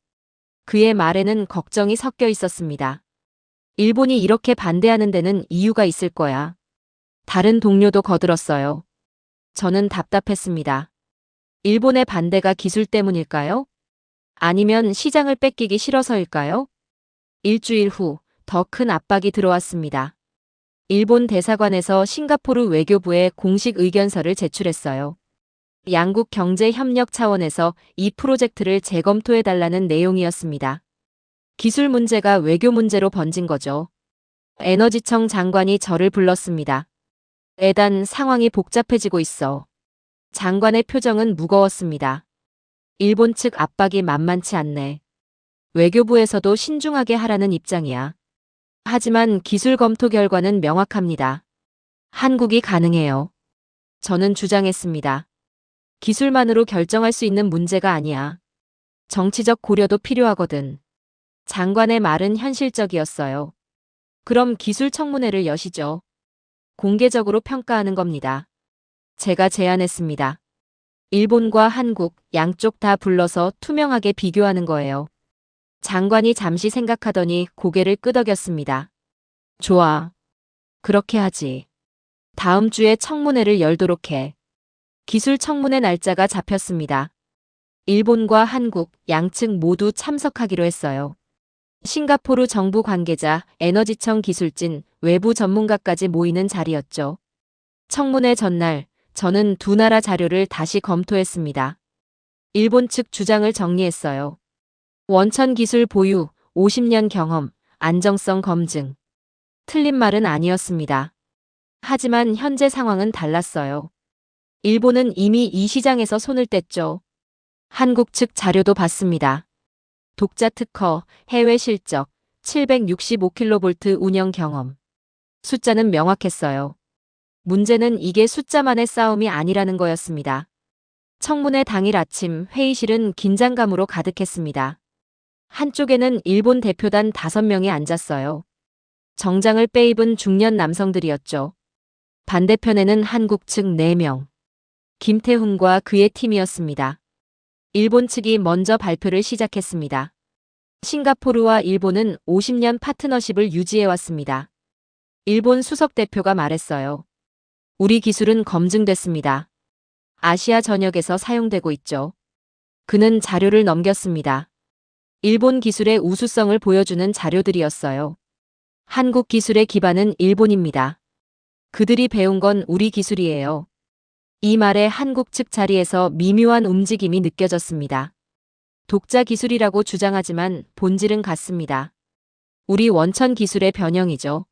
그의 말에는 걱정이 섞여 있었습니다. 일본이 이렇게 반대하는 데는 이유가 있을 거야. 다른 동료도 거들었어요. 저는 답답했습니다. 일본의 반대가 기술 때문일까요? 아니면 시장을 뺏기기 싫어서일까요? 일주일 후 더 큰 압박이 들어왔습니다. 일본 대사관에서 싱가포르 외교부에 공식 의견서를 제출했어요. 양국 경제 협력 차원에서 이 프로젝트를 재검토해달라는 내용이었습니다. 기술 문제가 외교 문제로 번진 거죠. 에너지청 장관이 저를 불렀습니다. 에단, 상황이 복잡해지고 있어. 장관의 표정은 무거웠습니다. 일본 측 압박이 만만치 않네. 외교부에서도 신중하게 하라는 입장이야. 하지만 기술 검토 결과는 명확합니다. 한국이 가능해요. 저는 주장했습니다. 기술만으로 결정할 수 있는 문제가 아니야. 정치적 고려도 필요하거든. 장관의 말은 현실적이었어요. 그럼 기술 청문회를 여시죠. 공개적으로 평가하는 겁니다. 제가 제안했습니다. 일본과 한국 양쪽 다 불러서 투명하게 비교하는 거예요. 장관이 잠시 생각하더니 고개를 끄덕였습니다. 좋아. 그렇게 하지. 다음 주에 청문회를 열도록 해. 기술 청문회 날짜가 잡혔습니다. 일본과 한국 양측 모두 참석하기로 했어요. 싱가포르 정부 관계자, 에너지청 기술진, 외부 전문가까지 모이는 자리였죠. 청문회 전날 저는 두 나라 자료를 다시 검토했습니다. 일본 측 주장을 정리했어요. 원천 기술 보유, 50년 경험, 안정성 검증. 틀린 말은 아니었습니다. 하지만 현재 상황은 달랐어요. 일본은 이미 이 시장에서 손을 뗐죠. 한국 측 자료도 봤습니다. 독자 특허, 해외 실적, 765kV 운영 경험. 숫자는 명확했어요. 문제는 이게 숫자만의 싸움이 아니라는 거였습니다. 청문회 당일 아침 회의실은 긴장감으로 가득했습니다. 한쪽에는 일본 대표단 5명이 앉았어요. 정장을 빼입은 중년 남성들이었죠. 반대편에는 한국 측 4명. 김태훈과 그의 팀이었습니다. 일본 측이 먼저 발표를 시작했습니다. 싱가포르와 일본은 50년 파트너십을 유지해왔습니다. 일본 수석 대표가 말했어요. 우리 기술은 검증됐습니다. 아시아 전역에서 사용되고 있죠. 그는 자료를 넘겼습니다. 일본 기술의 우수성을 보여주는 자료들이었어요. 한국 기술의 기반은 일본입니다. 그들이 배운 건 우리 기술이에요. 이 말에 한국 측 자리에서 미묘한 움직임이 느껴졌습니다. 독자 기술이라고 주장하지만 본질은 같습니다. 우리 원천 기술의 변형이죠.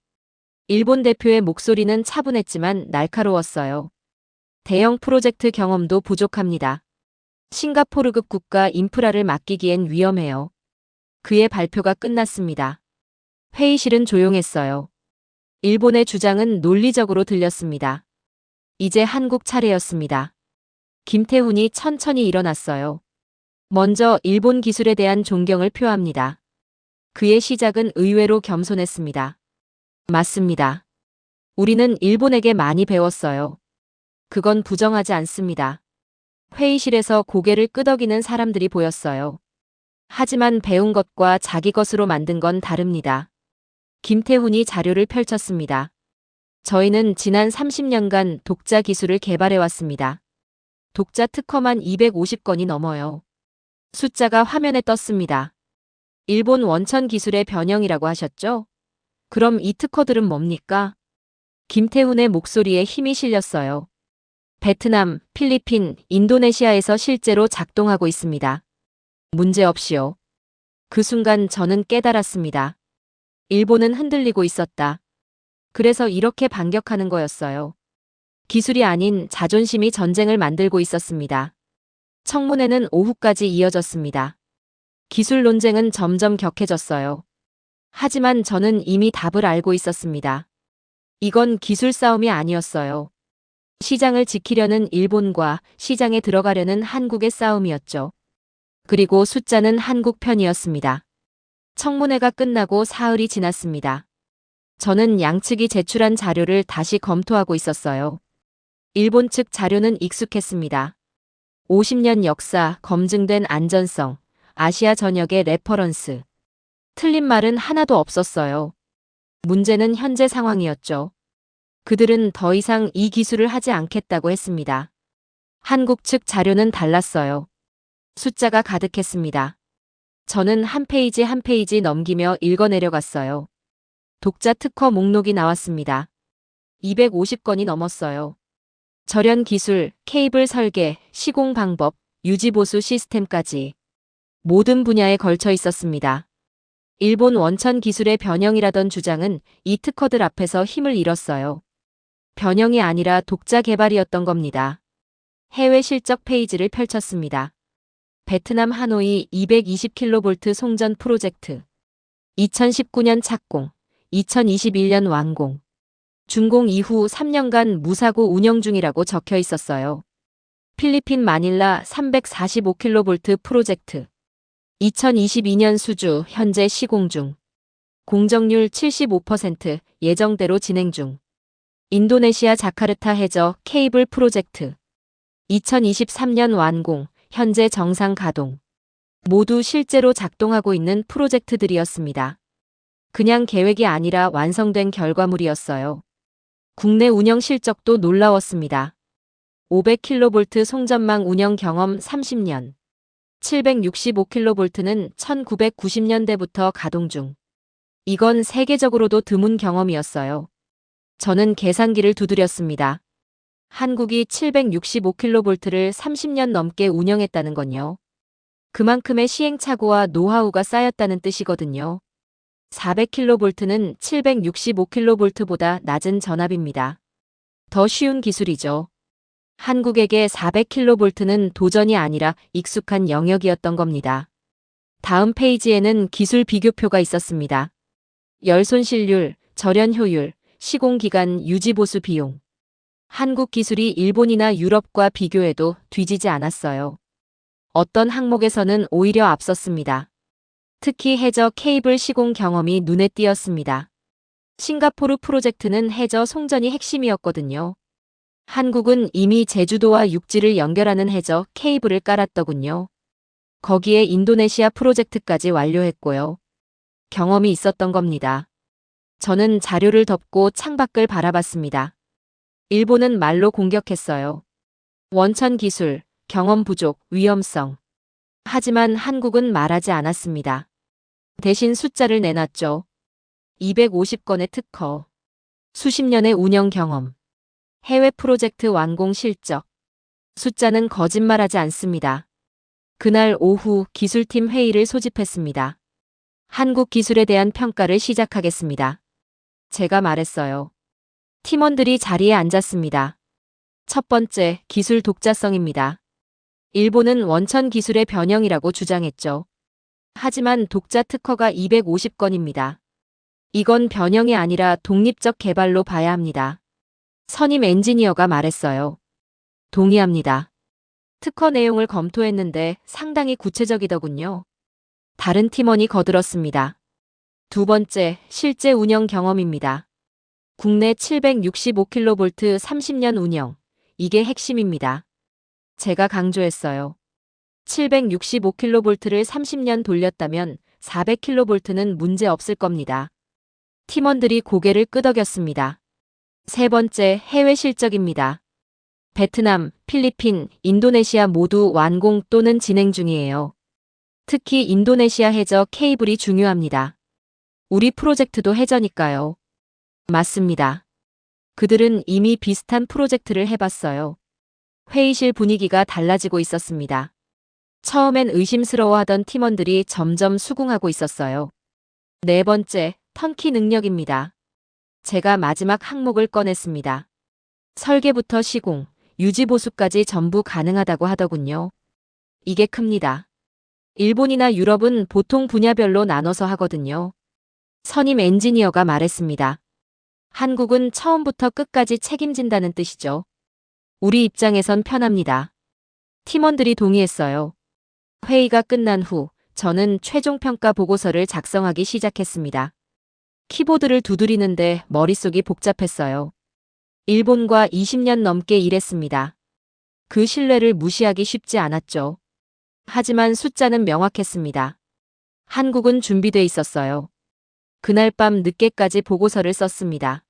일본 대표의 목소리는 차분했지만 날카로웠어요. 대형 프로젝트 경험도 부족합니다. 싱가포르급 국가 인프라를 맡기기엔 위험해요. 그의 발표가 끝났습니다. 회의실은 조용했어요. 일본의 주장은 논리적으로 들렸습니다. 이제 한국 차례였습니다. 김태훈이 천천히 일어났어요. 먼저 일본 기술에 대한 존경을 표합니다. 그의 시작은 의외로 겸손했습니다. 맞습니다. 우리는 일본에게 많이 배웠어요. 그건 부정하지 않습니다. 회의실에서 고개를 끄덕이는 사람들이 보였어요. 하지만 배운 것과 자기 것으로 만든 건 다릅니다. 김태훈이 자료를 펼쳤습니다. 저희는 지난 30년간 독자 기술을 개발해왔습니다. 독자 특허만 250건이 넘어요. 숫자가 화면에 떴습니다. 일본 원천 기술의 변형이라고 하셨죠? 그럼 이 특허들은 뭡니까? 김태훈의 목소리에 힘이 실렸어요. 베트남, 필리핀, 인도네시아에서 실제로 작동하고 있습니다. 문제없이요. 그 순간 저는 깨달았습니다. 일본은 흔들리고 있었다. 그래서 이렇게 반격하는 거였어요. 기술이 아닌 자존심이 전쟁을 만들고 있었습니다. 청문회는 오후까지 이어졌습니다. 기술 논쟁은 점점 격해졌어요. 하지만 저는 이미 답을 알고 있었습니다. 이건 기술 싸움이 아니었어요. 시장을 지키려는 일본과 시장에 들어가려는 한국의 싸움이었죠. 그리고 숫자는 한국 편이었습니다. 청문회가 끝나고 사흘이 지났습니다. 저는 양측이 제출한 자료를 다시 검토하고 있었어요. 일본 측 자료는 익숙했습니다. 50년 역사, 검증된 안전성, 아시아 전역의 레퍼런스. 틀린 말은 하나도 없었어요. 문제는 현재 상황이었죠. 그들은 더 이상 이 기술을 하지 않겠다고 했습니다. 한국 측 자료는 달랐어요. 숫자가 가득했습니다. 저는 한 페이지 한 페이지 넘기며 읽어내려갔어요. 독자 특허 목록이 나왔습니다. 250건이 넘었어요. 절연 기술, 케이블 설계, 시공 방법, 유지 보수 시스템까지 모든 분야에 걸쳐 있었습니다. 일본 원천 기술의 변형이라던 주장은 이 특허들 앞에서 힘을 잃었어요. 변형이 아니라 독자 개발이었던 겁니다. 해외 실적 페이지를 펼쳤습니다. 베트남 하노이 220kV 송전 프로젝트. 2019년 착공, 2021년 완공. 준공 이후 3년간 무사고 운영 중이라고 적혀 있었어요. 필리핀 마닐라 345kV 프로젝트. 2022년 수주, 현재 시공 중. 공정률 75%, 예정대로 진행 중. 인도네시아 자카르타 해저 케이블 프로젝트. 2023년 완공, 현재 정상 가동. 모두 실제로 작동하고 있는 프로젝트들이었습니다. 그냥 계획이 아니라 완성된 결과물이었어요. 국내 운영 실적도 놀라웠습니다. 500kV 송전망 운영 경험 30년. 765kV는 1990년대부터 가동 중. 이건 세계적으로도 드문 경험이었어요. 저는 계산기를 두드렸습니다. 한국이 765kV를 30년 넘게 운영했다는 건요. 그만큼의 시행착오와 노하우가 쌓였다는 뜻이거든요. 400kV는 765kV보다 낮은 전압입니다. 더 쉬운 기술이죠. 한국에게 400kV는 도전이 아니라 익숙한 영역이었던 겁니다. 다음 페이지에는 기술 비교표가 있었습니다. 열 손실률, 절연 효율, 시공기간, 유지보수 비용. 한국 기술이 일본이나 유럽과 비교해도 뒤지지 않았어요. 어떤 항목에서는 오히려 앞섰습니다. 특히 해저 케이블 시공 경험이 눈에 띄었습니다. 싱가포르 프로젝트는 해저 송전이 핵심이었거든요. 한국은 이미 제주도와 육지를 연결하는 해저 케이블을 깔았더군요. 거기에 인도네시아 프로젝트까지 완료했고요. 경험이 있었던 겁니다. 저는 자료를 덮고 창밖을 바라봤습니다. 일본은 말로 공격했어요. 원천 기술, 경험 부족, 위험성. 하지만 한국은 말하지 않았습니다. 대신 숫자를 내놨죠. 250건의 특허, 수십 년의 운영 경험, 해외 프로젝트 완공 실적. 숫자는 거짓말하지 않습니다. 그날 오후 기술팀 회의를 소집했습니다. 한국 기술에 대한 평가를 시작하겠습니다. 제가 말했어요. 팀원들이 자리에 앉았습니다. 첫 번째, 기술 독자성입니다. 일본은 원천 기술의 변형이라고 주장했죠. 하지만 독자 특허가 250건입니다. 이건 변형이 아니라 독립적 개발로 봐야 합니다. 선임 엔지니어가 말했어요. 동의합니다. 특허 내용을 검토했는데 상당히 구체적이더군요. 다른 팀원이 거들었습니다. 두 번째, 실제 운영 경험입니다. 국내 765kV 30년 운영. 이게 핵심입니다. 제가 강조했어요. 765kV를 30년 돌렸다면 400kV는 문제 없을 겁니다. 팀원들이 고개를 끄덕였습니다. 세 번째, 해외 실적입니다. 베트남, 필리핀, 인도네시아 모두 완공 또는 진행 중이에요. 특히 인도네시아 해저 케이블이 중요합니다. 우리 프로젝트도 해저니까요. 맞습니다. 그들은 이미 비슷한 프로젝트를 해봤어요. 회의실 분위기가 달라지고 있었습니다. 처음엔 의심스러워하던 팀원들이 점점 수긍하고 있었어요. 네 번째, 턴키 능력입니다. 제가 마지막 항목을 꺼냈습니다. 설계부터 시공, 유지 보수까지 전부 가능하다고 하더군요. 이게 큽니다. 일본이나 유럽은 보통 분야별로 나눠서 하거든요. 선임 엔지니어가 말했습니다. 한국은 처음부터 끝까지 책임진다는 뜻이죠. 우리 입장에선 편합니다. 팀원들이 동의했어요. 회의가 끝난 후 저는 최종 평가 보고서를 작성하기 시작했습니다. 키보드를 두드리는데 머릿속이 복잡했어요. 일본과 20년 넘게 일했습니다. 그 신뢰를 무시하기 쉽지 않았죠. 하지만 숫자는 명확했습니다. 한국은 준비돼 있었어요. 그날 밤 늦게까지 보고서를 썼습니다.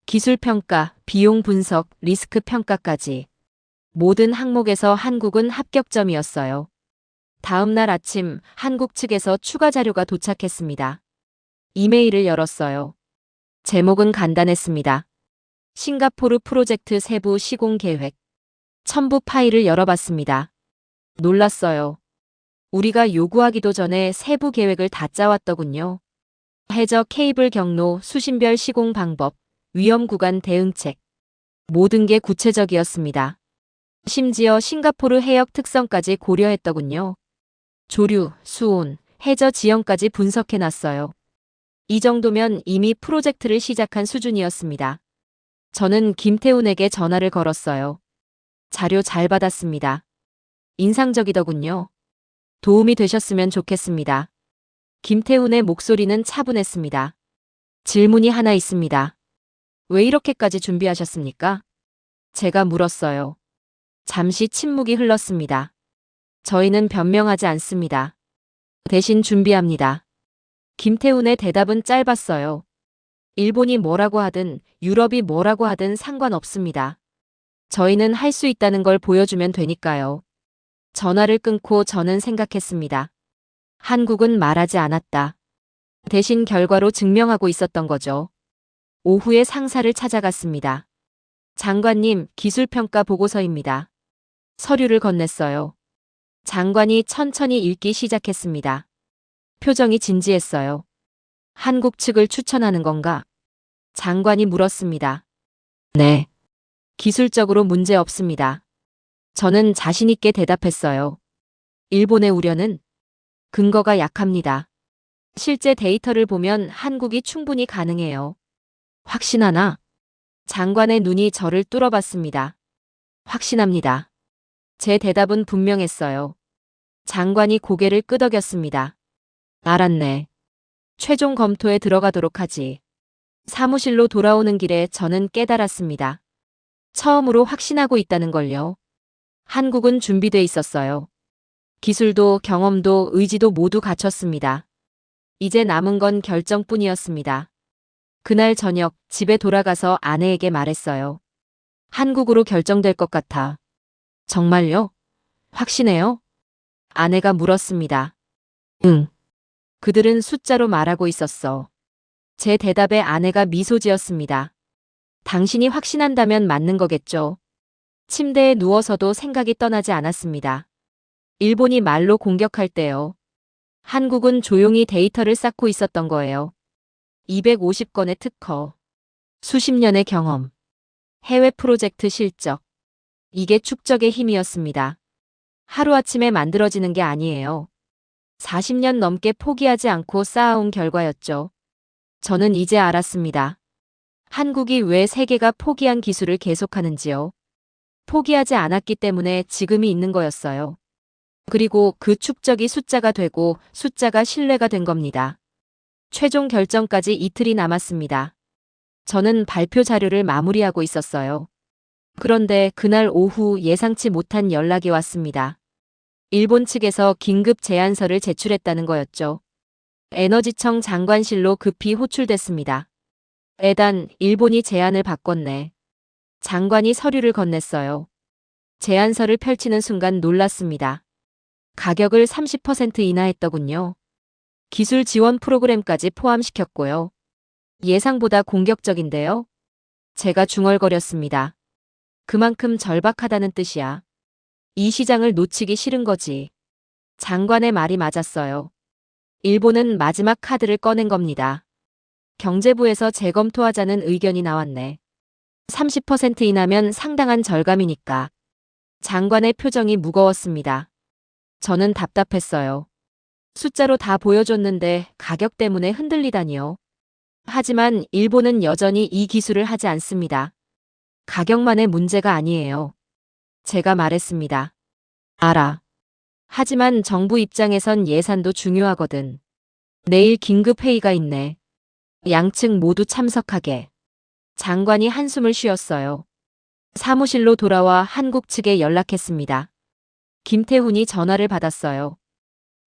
기술 평가, 비용 분석, 리스크 평가까지. 모든 항목에서 한국은 합격점이었어요. 다음 날 아침 한국 측에서 추가 자료가 도착했습니다. 이메일을 열었어요. 제목은 간단했습니다. 싱가포르 프로젝트 세부 시공 계획. 첨부 파일을 열어봤습니다. 놀랐어요. 우리가 요구하기도 전에 세부 계획을 다 짜왔더군요. 해저 케이블 경로, 수신별 시공 방법, 위험 구간 대응책. 모든 게 구체적이었습니다. 심지어 싱가포르 해역 특성까지 고려했더군요. 조류, 수온, 해저 지형까지 분석해놨어요. 이 정도면 이미 프로젝트를 시작한 수준이었습니다. 저는 김태훈에게 전화를 걸었어요. 자료 잘 받았습니다. 인상적이더군요. 도움이 되셨으면 좋겠습니다. 김태훈의 목소리는 차분했습니다. 질문이 하나 있습니다. 왜 이렇게까지 준비하셨습니까? 제가 물었어요. 잠시 침묵이 흘렀습니다. 저희는 변명하지 않습니다. 대신 준비합니다. 김태훈의 대답은 짧았어요. 일본이 뭐라고 하든 유럽이 뭐라고 하든 상관없습니다. 저희는 할 수 있다는 걸 보여주면 되니까요. 전화를 끊고 저는 생각했습니다. 한국은 말하지 않았다. 대신 결과로 증명하고 있었던 거죠. 오후에 상사를 찾아갔습니다. 장관님, 기술평가 보고서입니다. 서류를 건넸어요. 장관이 천천히 읽기 시작했습니다. 표정이 진지했어요. 한국 측을 추천하는 건가? 장관이 물었습니다. 네. 기술적으로 문제 없습니다. 저는 자신있게 대답했어요. 일본의 우려는 근거가 약합니다. 실제 데이터를 보면 한국이 충분히 가능해요. 확신하나? 장관의 눈이 저를 뚫어봤습니다. 확신합니다. 제 대답은 분명했어요. 장관이 고개를 끄덕였습니다. 알았네. 최종 검토에 들어가도록 하지. 사무실로 돌아오는 길에 저는 깨달았습니다. 처음으로 확신하고 있다는 걸요. 한국은 준비돼 있었어요. 기술도 경험도 의지도 모두 갖췄습니다. 이제 남은 건 결정뿐이었습니다. 그날 저녁 집에 돌아가서 아내에게 말했어요. 한국으로 결정될 것 같아. 정말요? 확신해요? 아내가 물었습니다. 응. 그들은 숫자로 말하고 있었어. 제 대답에 아내가 미소 지었습니다. 당신이 확신한다면 맞는 거겠죠. 침대에 누워서도 생각이 떠나지 않았습니다. 일본이 말로 공격할 때요. 한국은 조용히 데이터를 쌓고 있었던 거예요. 250건의 특허, 수십 년의 경험, 해외 프로젝트 실적. 이게 축적의 힘이었습니다. 하루아침에 만들어지는 게 아니에요. 40년 넘게 포기하지 않고 쌓아온 결과였죠. 저는 이제 알았습니다. 한국이 왜 세계가 포기한 기술을 계속하는지요. 포기하지 않았기 때문에 지금이 있는 거였어요. 그리고 그 축적이 숫자가 되고 숫자가 신뢰가 된 겁니다. 최종 결정까지 이틀이 남았습니다. 저는 발표 자료를 마무리하고 있었어요. 그런데 그날 오후 예상치 못한 연락이 왔습니다. 일본 측에서 긴급 제안서를 제출했다는 거였죠. 에너지청 장관실로 급히 호출됐습니다. 에단, 일본이 제안을 바꿨네. 장관이 서류를 건넸어요. 제안서를 펼치는 순간 놀랐습니다. 가격을 30% 인하했더군요. 기술 지원 프로그램까지 포함시켰고요. 예상보다 공격적인데요. 제가 중얼거렸습니다. 그만큼 절박하다는 뜻이야. 이 시장을 놓치기 싫은 거지. 장관의 말이 맞았어요. 일본은 마지막 카드를 꺼낸 겁니다. 경제부에서 재검토하자는 의견이 나왔네. 30% 인하면 상당한 절감이니까. 장관의 표정이 무거웠습니다. 저는 답답했어요. 숫자로 다 보여줬는데 가격 때문에 흔들리다니요. 하지만 일본은 여전히 이 기술을 하지 않습니다. 가격만의 문제가 아니에요. 제가 말했습니다. 알아. 하지만 정부 입장에선 예산도 중요하거든. 내일 긴급 회의가 있네. 양측 모두 참석하게. 장관이 한숨을 쉬었어요. 사무실로 돌아와 한국 측에 연락했습니다. 김태훈이 전화를 받았어요.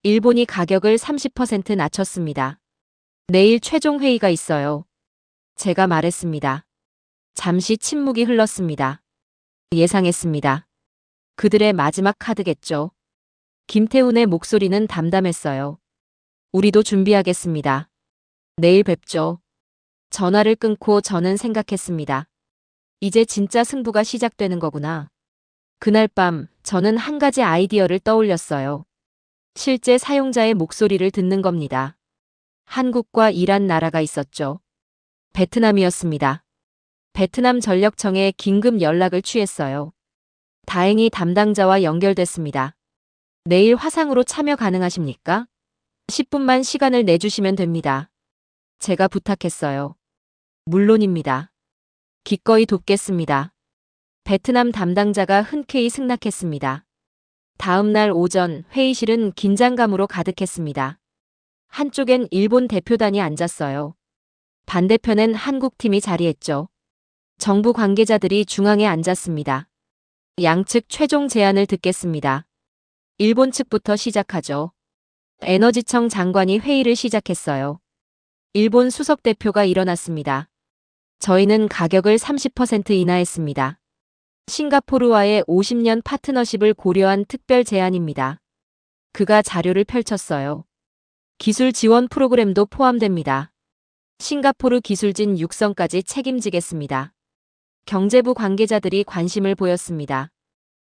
일본이 가격을 30% 낮췄습니다. 내일 최종 회의가 있어요. 제가 말했습니다. 잠시 침묵이 흘렀습니다. 예상했습니다. 그들의 마지막 카드겠죠. 김태훈의 목소리는 담담했어요. 우리도 준비하겠습니다. 내일 뵙죠. 전화를 끊고 저는 생각했습니다. 이제 진짜 승부가 시작되는 거구나. 그날 밤 저는 한 가지 아이디어를 떠올렸어요. 실제 사용자의 목소리를 듣는 겁니다. 한국과 이란 나라가 있었죠. 베트남이었습니다. 베트남 전력청에 긴급 연락을 취했어요. 다행히 담당자와 연결됐습니다. 내일 화상으로 참여 가능하십니까? 10분만 시간을 내주시면 됩니다. 제가 부탁했어요. 물론입니다. 기꺼이 돕겠습니다. 베트남 담당자가 흔쾌히 승낙했습니다. 다음 날 오전 회의실은 긴장감으로 가득했습니다. 한쪽엔 일본 대표단이 앉았어요. 반대편엔 한국팀이 자리했죠. 정부 관계자들이 중앙에 앉았습니다. 양측 최종 제안을 듣겠습니다. 일본 측부터 시작하죠. 에너지청 장관이 회의를 시작했어요. 일본 수석 대표가 일어났습니다. 저희는 가격을 30% 인하했습니다. 싱가포르와의 50년 파트너십을 고려한 특별 제안입니다. 그가 자료를 펼쳤어요. 기술 지원 프로그램도 포함됩니다. 싱가포르 기술진 육성까지 책임지겠습니다. 경제부 관계자들이 관심을 보였습니다.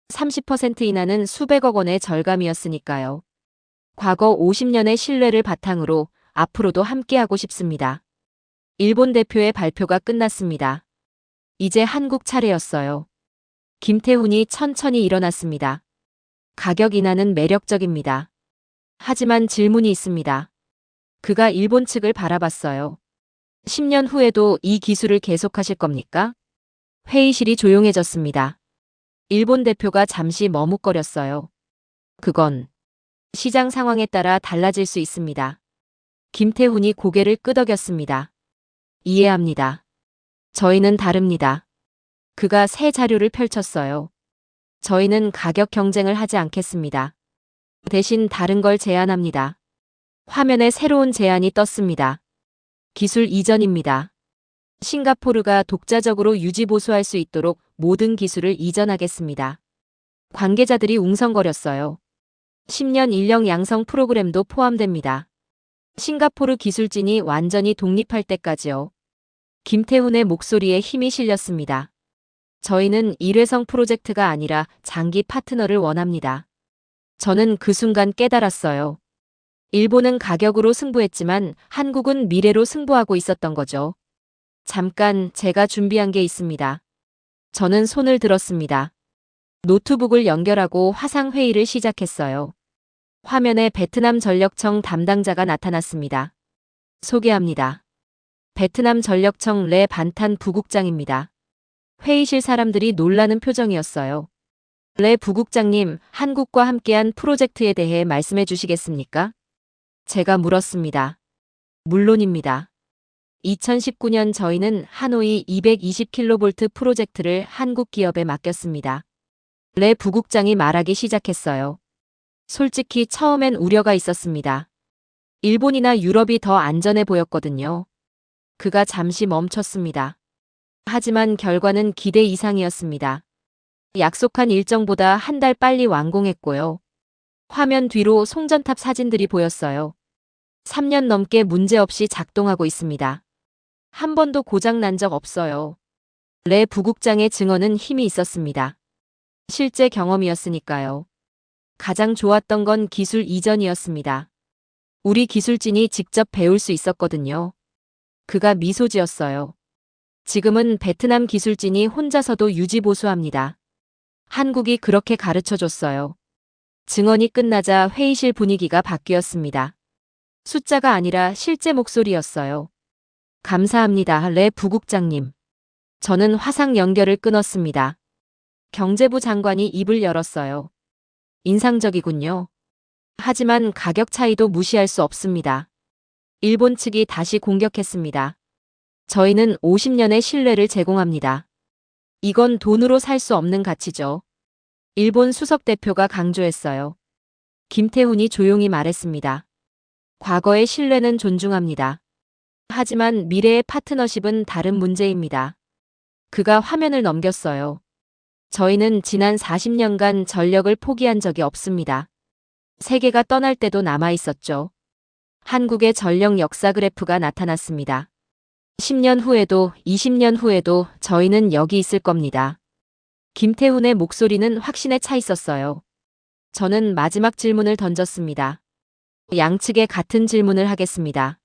30% 인하는 수백억 원의 절감이었으니까요. 과거 50년의 신뢰를 바탕으로 앞으로도 함께하고 싶습니다. 일본 대표의 발표가 끝났습니다. 이제 한국 차례였어요. 김태훈이 천천히 일어났습니다. 가격 인하는 매력적입니다. 하지만 질문이 있습니다. 그가 일본 측을 바라봤어요. 10년 후에도 이 기술을 계속하실 겁니까? 회의실이 조용해졌습니다. 일본 대표가 잠시 머뭇거렸어요. 그건 시장 상황에 따라 달라질 수 있습니다. 김태훈이 고개를 끄덕였습니다. 이해합니다. 저희는 다릅니다. 그가 새 자료를 펼쳤어요. 저희는 가격 경쟁을 하지 않겠습니다. 대신 다른 걸 제안합니다. 화면에 새로운 제안이 떴습니다. 기술 이전입니다. 싱가포르가 독자적으로 유지 보수할 수 있도록 모든 기술을 이전하겠습니다. 관계자들이 웅성거렸어요. 10년 인력 양성 프로그램도 포함됩니다. 싱가포르 기술진이 완전히 독립할 때까지요. 김태훈의 목소리에 힘이 실렸습니다. 저희는 일회성 프로젝트가 아니라 장기 파트너를 원합니다. 저는 그 순간 깨달았어요. 일본은 가격으로 승부했지만 한국은 미래로 승부하고 있었던 거죠. 잠깐 제가 준비한 게 있습니다. 저는 손을 들었습니다. 노트북을 연결하고 화상회의를 시작했어요. 화면에 베트남 전력청 담당자가 나타났습니다. 소개합니다. 베트남 전력청 레 반탄 부국장입니다. 회의실 사람들이 놀라는 표정이었어요. 레 부국장님, 한국과 함께한 프로젝트에 대해 말씀해 주시겠습니까? 제가 물었습니다. 물론입니다. 2019년 저희는 하노이 220kV 프로젝트를 한국 기업에 맡겼습니다. 레 부국장이 말하기 시작했어요. 솔직히 처음엔 우려가 있었습니다. 일본이나 유럽이 더 안전해 보였거든요. 그가 잠시 멈췄습니다. 하지만 결과는 기대 이상이었습니다. 약속한 일정보다 한 달 빨리 완공했고요. 화면 뒤로 송전탑 사진들이 보였어요. 3년 넘게 문제없이 작동하고 있습니다. 한 번도 고장 난 적 없어요. 레 부국장의 증언은 힘이 있었습니다. 실제 경험이었으니까요. 가장 좋았던 건 기술 이전이었습니다. 우리 기술진이 직접 배울 수 있었거든요. 그가 미소 지었어요. 지금은 베트남 기술진이 혼자서도 유지보수합니다. 한국이 그렇게 가르쳐줬어요. 증언이 끝나자 회의실 분위기가 바뀌었습니다. 숫자가 아니라 실제 목소리였어요. 감사합니다, 레 부국장님. 저는 화상 연결을 끊었습니다. 경제부 장관이 입을 열었어요. 인상적이군요. 하지만 가격 차이도 무시할 수 없습니다. 일본 측이 다시 공격했습니다. 저희는 50년의 신뢰를 제공합니다. 이건 돈으로 살 수 없는 가치죠. 일본 수석 대표가 강조했어요. 김태훈이 조용히 말했습니다. 과거의 신뢰는 존중합니다. 하지만 미래의 파트너십은 다른 문제입니다. 그가 화면을 넘겼어요. 저희는 지난 40년간 전력을 포기한 적이 없습니다. 세계가 떠날 때도 남아 있었죠. 한국의 전력 역사 그래프가 나타났습니다. 10년 후에도 20년 후에도 저희는 여기 있을 겁니다. 김태훈의 목소리는 확신에 차 있었어요. 저는 마지막 질문을 던졌습니다. 양측에 같은 질문을 하겠습니다.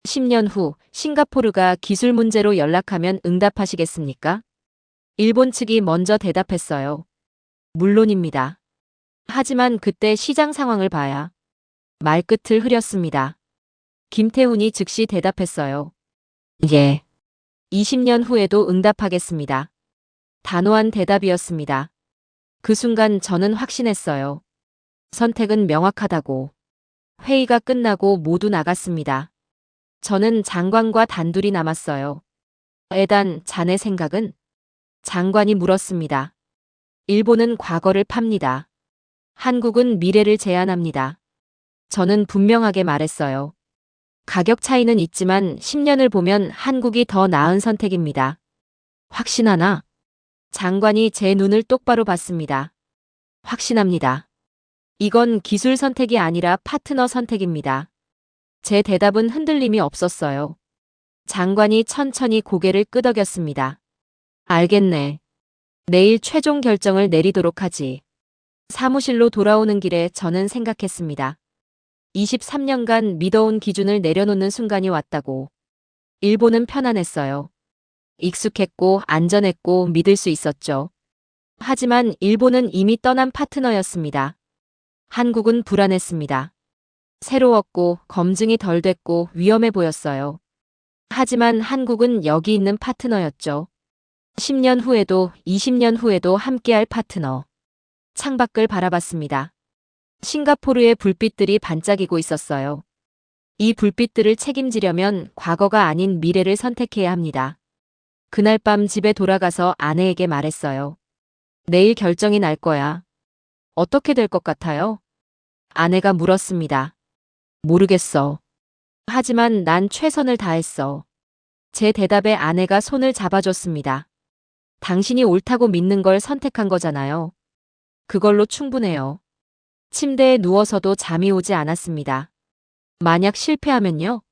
10년 후 싱가포르가 기술 문제로 연락하면 응답하시겠습니까? 일본 측이 먼저 대답했어요. 물론입니다. 하지만 그때 시장 상황을 봐야. 말끝을 흐렸습니다. 김태훈이 즉시 대답했어요. 예. 20년 후에도 응답하겠습니다. 단호한 대답이었습니다. 그 순간 저는 확신했어요. 선택은 명확하다고. 회의가 끝나고 모두 나갔습니다. 저는 장관과 단둘이 남았어요. 에단, 자네 생각은? 장관이 물었습니다. 일본은 과거를 팝니다. 한국은 미래를 제안합니다. 저는 분명하게 말했어요. 가격 차이는 있지만 10년을 보면 한국이 더 나은 선택입니다. 확신하나? 장관이 제 눈을 똑바로 봤습니다. 확신합니다. 이건 기술 선택이 아니라 파트너 선택입니다. 제 대답은 흔들림이 없었어요. 장관이 천천히 고개를 끄덕였습니다. 알겠네. 내일 최종 결정을 내리도록 하지. 사무실로 돌아오는 길에 저는 생각했습니다. 23년간 믿어온 기준을 내려놓는 순간이 왔다고. 일본은 편안했어요. 익숙했고 안전했고 믿을 수 있었죠. 하지만 일본은 이미 떠난 파트너였습니다. 한국은 불안했습니다. 새로웠고 검증이 덜 됐고 위험해 보였어요. 하지만 한국은 여기 있는 파트너였죠. 10년 후에도 20년 후에도 함께할 파트너. 창밖을 바라봤습니다. 싱가포르의 불빛들이 반짝이고 있었어요. 이 불빛들을 책임지려면 과거가 아닌 미래를 선택해야 합니다. 그날 밤 집에 돌아가서 아내에게 말했어요. 내일 결정이 날 거야. 어떻게 될 것 같아요? 아내가 물었습니다. 모르겠어. 하지만 난 최선을 다했어. 제 대답에 아내가 손을 잡아줬습니다. 당신이 옳다고 믿는 걸 선택한 거잖아요. 그걸로 충분해요. 침대에 누워서도 잠이 오지 않았습니다. 만약 실패하면요?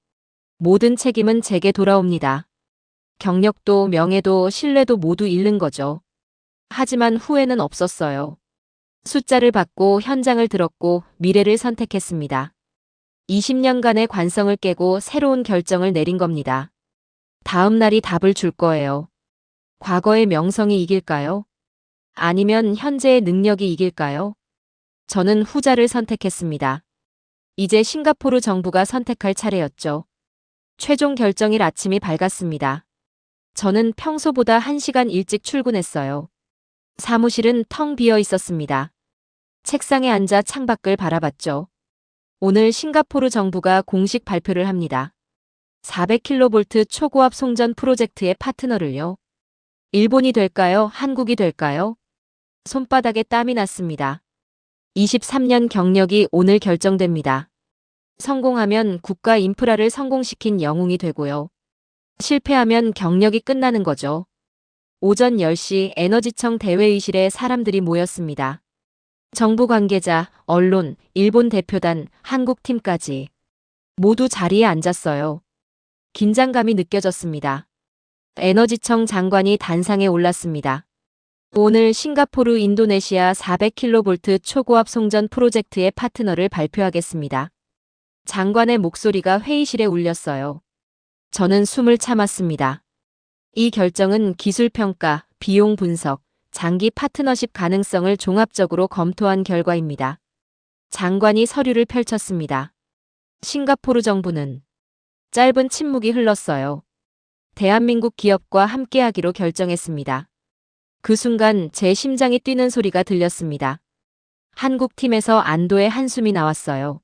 모든 책임은 제게 돌아옵니다. 경력도 명예도 신뢰도 모두 잃는 거죠. 하지만 후회는 없었어요. 숫자를 받고 현장을 들었고 미래를 선택했습니다. 20년간의 관성을 깨고 새로운 결정을 내린 겁니다. 다음 날이 답을 줄 거예요. 과거의 명성이 이길까요? 아니면 현재의 능력이 이길까요? 저는 후자를 선택했습니다. 이제 싱가포르 정부가 선택할 차례였죠. 최종 결정일 아침이 밝았습니다. 저는 평소보다 1시간 일찍 출근했어요. 사무실은 텅 비어 있었습니다. 책상에 앉아 창밖을 바라봤죠. 오늘 싱가포르 정부가 공식 발표를 합니다. 400kV 초고압 송전 프로젝트의 파트너를요. 일본이 될까요? 한국이 될까요? 손바닥에 땀이 났습니다. 23년 경력이 오늘 결정됩니다. 성공하면 국가 인프라를 성공시킨 영웅이 되고요. 실패하면 경력이 끝나는 거죠. 오전 10시 에너지청 대회의실에 사람들이 모였습니다. 정부 관계자, 언론, 일본 대표단, 한국팀까지 모두 자리에 앉았어요. 긴장감이 느껴졌습니다. 에너지청 장관이 단상에 올랐습니다. 오늘 싱가포르 인도네시아 400kV 초고압 송전 프로젝트의 파트너를 발표하겠습니다. 장관의 목소리가 회의실에 울렸어요. 저는 숨을 참았습니다. 이 결정은 기술평가, 비용 분석, 장기 파트너십 가능성을 종합적으로 검토한 결과입니다. 장관이 서류를 펼쳤습니다. 싱가포르 정부는 짧은 침묵이 흘렀어요. 대한민국 기업과 함께하기로 결정했습니다. 그 순간 제 심장이 뛰는 소리가 들렸습니다. 한국 팀에서 안도의 한숨이 나왔어요.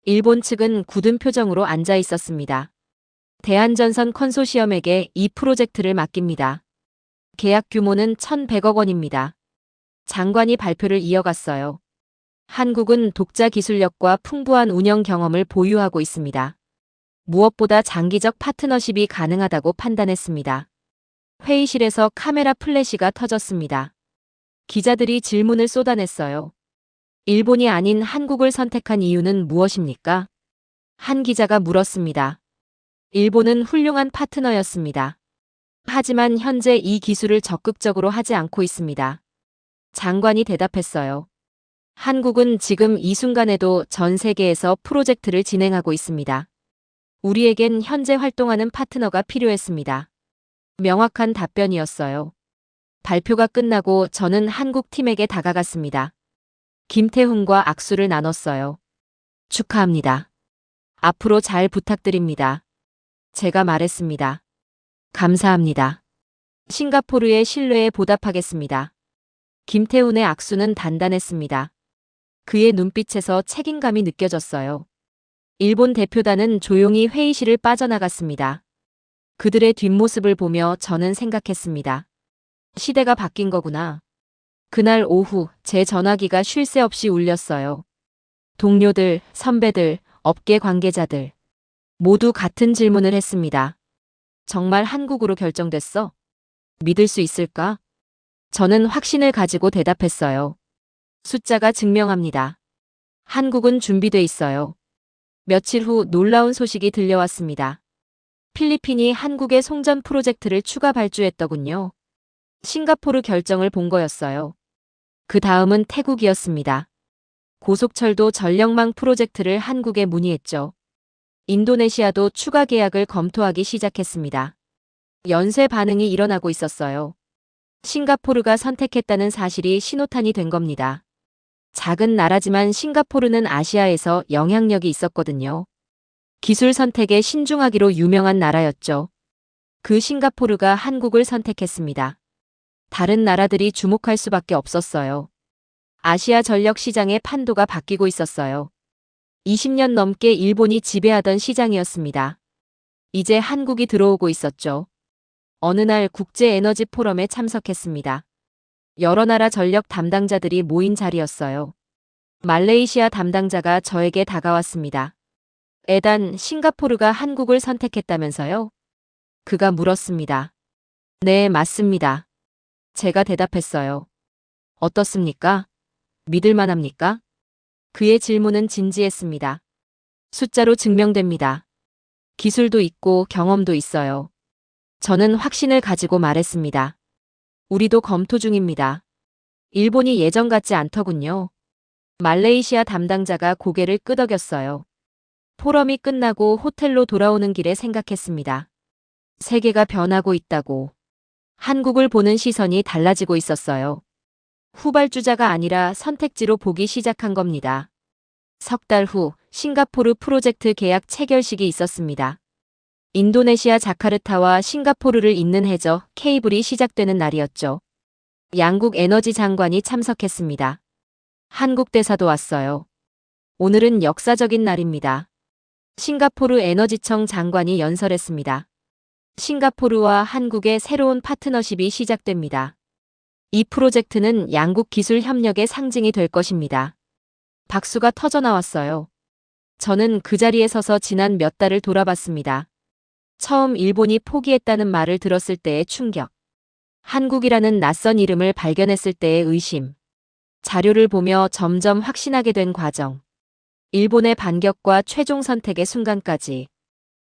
일본 측은 굳은 표정으로 앉아 있었습니다. 대한전선 컨소시엄에게 이 프로젝트를 맡깁니다. 계약 규모는 1,100억 원입니다. 장관이 발표를 이어갔어요. 한국은 독자 기술력과 풍부한 운영 경험을 보유하고 있습니다. 무엇보다 장기적 파트너십이 가능하다고 판단했습니다. 회의실에서 카메라 플래시가 터졌습니다. 기자들이 질문을 쏟아냈어요. 일본이 아닌 한국을 선택한 이유는 무엇입니까? 한 기자가 물었습니다. 일본은 훌륭한 파트너였습니다. 하지만 현재 이 기술을 적극적으로 하지 않고 있습니다. 장관이 대답했어요. 한국은 지금 이 순간에도 전 세계에서 프로젝트를 진행하고 있습니다. 우리에겐 현재 활동하는 파트너가 필요했습니다. 명확한 답변이었어요. 발표가 끝나고 저는 한국 팀에게 다가갔습니다. 김태훈과 악수를 나눴어요. 축하합니다. 앞으로 잘 부탁드립니다. 제가 말했습니다. 감사합니다. 싱가포르의 신뢰에 보답하겠습니다. 김태훈의 악수는 단단했습니다. 그의 눈빛에서 책임감이 느껴졌어요. 일본 대표단은 조용히 회의실을 빠져나갔습니다. 그들의 뒷모습을 보며 저는 생각했습니다. 시대가 바뀐 거구나. 그날 오후 제 전화기가 쉴 새 없이 울렸어요. 동료들, 선배들, 업계 관계자들 모두 같은 질문을 했습니다. 정말 한국으로 결정됐어? 믿을 수 있을까? 저는 확신을 가지고 대답했어요. 숫자가 증명합니다. 한국은 준비돼 있어요. 며칠 후 놀라운 소식이 들려왔습니다. 필리핀이 한국의 송전 프로젝트를 추가 발주했더군요. 싱가포르 결정을 본 거였어요. 그 다음은 태국이었습니다. 고속철도 전력망 프로젝트를 한국에 문의했죠. 인도네시아도 추가 계약을 검토하기 시작했습니다. 연쇄 반응이 일어나고 있었어요. 싱가포르가 선택했다는 사실이 신호탄이 된 겁니다. 작은 나라지만 싱가포르는 아시아에서 영향력이 있었거든요. 기술 선택에 신중하기로 유명한 나라였죠. 그 싱가포르가 한국을 선택했습니다. 다른 나라들이 주목할 수밖에 없었어요. 아시아 전력 시장의 판도가 바뀌고 있었어요. 20년 넘게 일본이 지배하던 시장이었습니다. 이제 한국이 들어오고 있었죠. 어느 날 국제에너지 포럼에 참석했습니다. 여러 나라 전력 담당자들이 모인 자리였어요. 말레이시아 담당자가 저에게 다가왔습니다. 에단, 싱가포르가 한국을 선택했다면서요? 그가 물었습니다. 네, 맞습니다. 제가 대답했어요. 어떻습니까? 믿을만합니까? 그의 질문은 진지했습니다. 숫자로 증명됩니다. 기술도 있고 경험도 있어요. 저는 확신을 가지고 말했습니다. 우리도 검토 중입니다. 일본이 예전 같지 않더군요. 말레이시아 담당자가 고개를 끄덕였어요. 포럼이 끝나고 호텔로 돌아오는 길에 생각했습니다. 세계가 변하고 있다고. 한국을 보는 시선이 달라지고 있었어요. 후발주자가 아니라 선택지로 보기 시작한 겁니다. 석 달 후 싱가포르 프로젝트 계약 체결식이 있었습니다. 인도네시아 자카르타와 싱가포르를 잇는 해저 케이블이 시작되는 날이었죠. 양국 에너지 장관이 참석했습니다. 한국 대사도 왔어요. 오늘은 역사적인 날입니다. 싱가포르 에너지청 장관이 연설했습니다. 싱가포르와 한국의 새로운 파트너십이 시작됩니다. 이 프로젝트는 양국 기술 협력의 상징이 될 것입니다. 박수가 터져 나왔어요. 저는 그 자리에 서서 지난 몇 달을 돌아봤습니다. 처음 일본이 포기했다는 말을 들었을 때의 충격. 한국이라는 낯선 이름을 발견했을 때의 의심. 자료를 보며 점점 확신하게 된 과정. 일본의 반격과 최종 선택의 순간까지.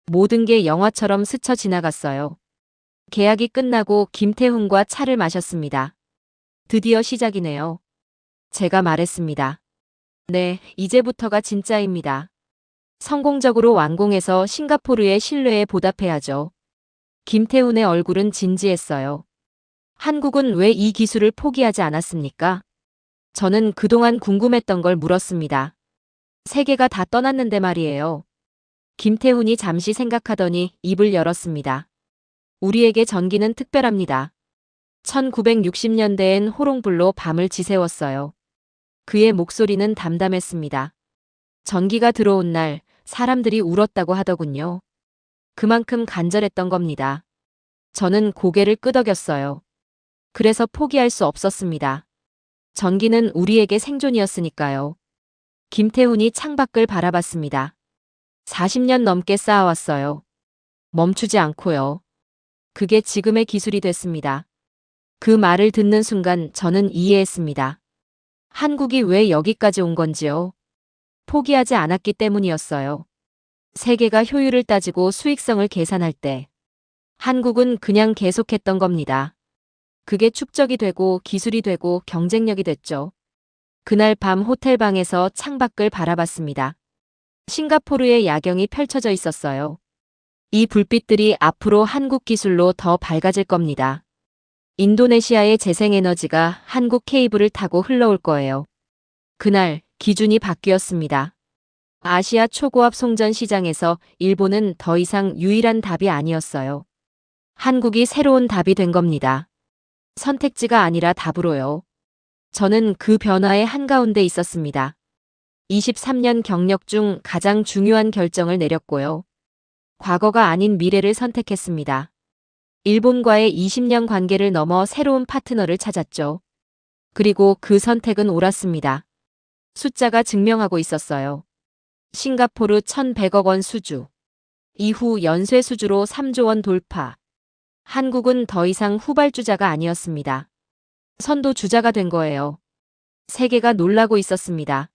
모든 게 영화처럼 스쳐 지나갔어요. 계약이 끝나고 김태훈과 차를 마셨습니다. 드디어 시작이네요. 제가 말했습니다. 네, 이제부터가 진짜입니다. 성공적으로 완공해서 싱가포르의 신뢰에 보답해야죠. 김태훈의 얼굴은 진지했어요. 한국은 왜 이 기술을 포기하지 않았습니까? 저는 그동안 궁금했던 걸 물었습니다. 세계가 다 떠났는데 말이에요. 김태훈이 잠시 생각하더니 입을 열었습니다. 우리에게 전기는 특별합니다. 1960년대엔 호롱불로 밤을 지새웠어요. 그의 목소리는 담담했습니다. 전기가 들어온 날 사람들이 울었다고 하더군요. 그만큼 간절했던 겁니다. 저는 고개를 끄덕였어요. 그래서 포기할 수 없었습니다. 전기는 우리에게 생존이었으니까요. 김태훈이 창밖을 바라봤습니다. 40년 넘게 쌓아왔어요. 멈추지 않고요. 그게 지금의 기술이 됐습니다. 그 말을 듣는 순간 저는 이해했습니다. 한국이 왜 여기까지 온 건지요. 포기하지 않았기 때문이었어요. 세계가 효율을 따지고 수익성을 계산할 때 한국은 그냥 계속했던 겁니다. 그게 축적이 되고 기술이 되고 경쟁력이 됐죠. 그날 밤 호텔방에서 창밖을 바라봤습니다. 싱가포르의 야경이 펼쳐져 있었어요. 이 불빛들이 앞으로 한국 기술로 더 밝아질 겁니다. 인도네시아의 재생에너지가 한국 케이블을 타고 흘러올 거예요. 그날 기준이 바뀌었습니다. 아시아 초고압 송전 시장에서 일본은 더 이상 유일한 답이 아니었어요. 한국이 새로운 답이 된 겁니다. 선택지가 아니라 답으로요. 저는 그 변화의 한가운데 있었습니다. 23년 경력 중 가장 중요한 결정을 내렸고요. 과거가 아닌 미래를 선택했습니다. 일본과의 20년 관계를 넘어 새로운 파트너를 찾았죠. 그리고 그 선택은 옳았습니다. 숫자가 증명하고 있었어요. 싱가포르 1,100억 원 수주. 이후 연쇄 수주로 3조 원 돌파. 한국은 더 이상 후발주자가 아니었습니다. 선도주자가 된 거예요. 세계가 놀라고 있었습니다.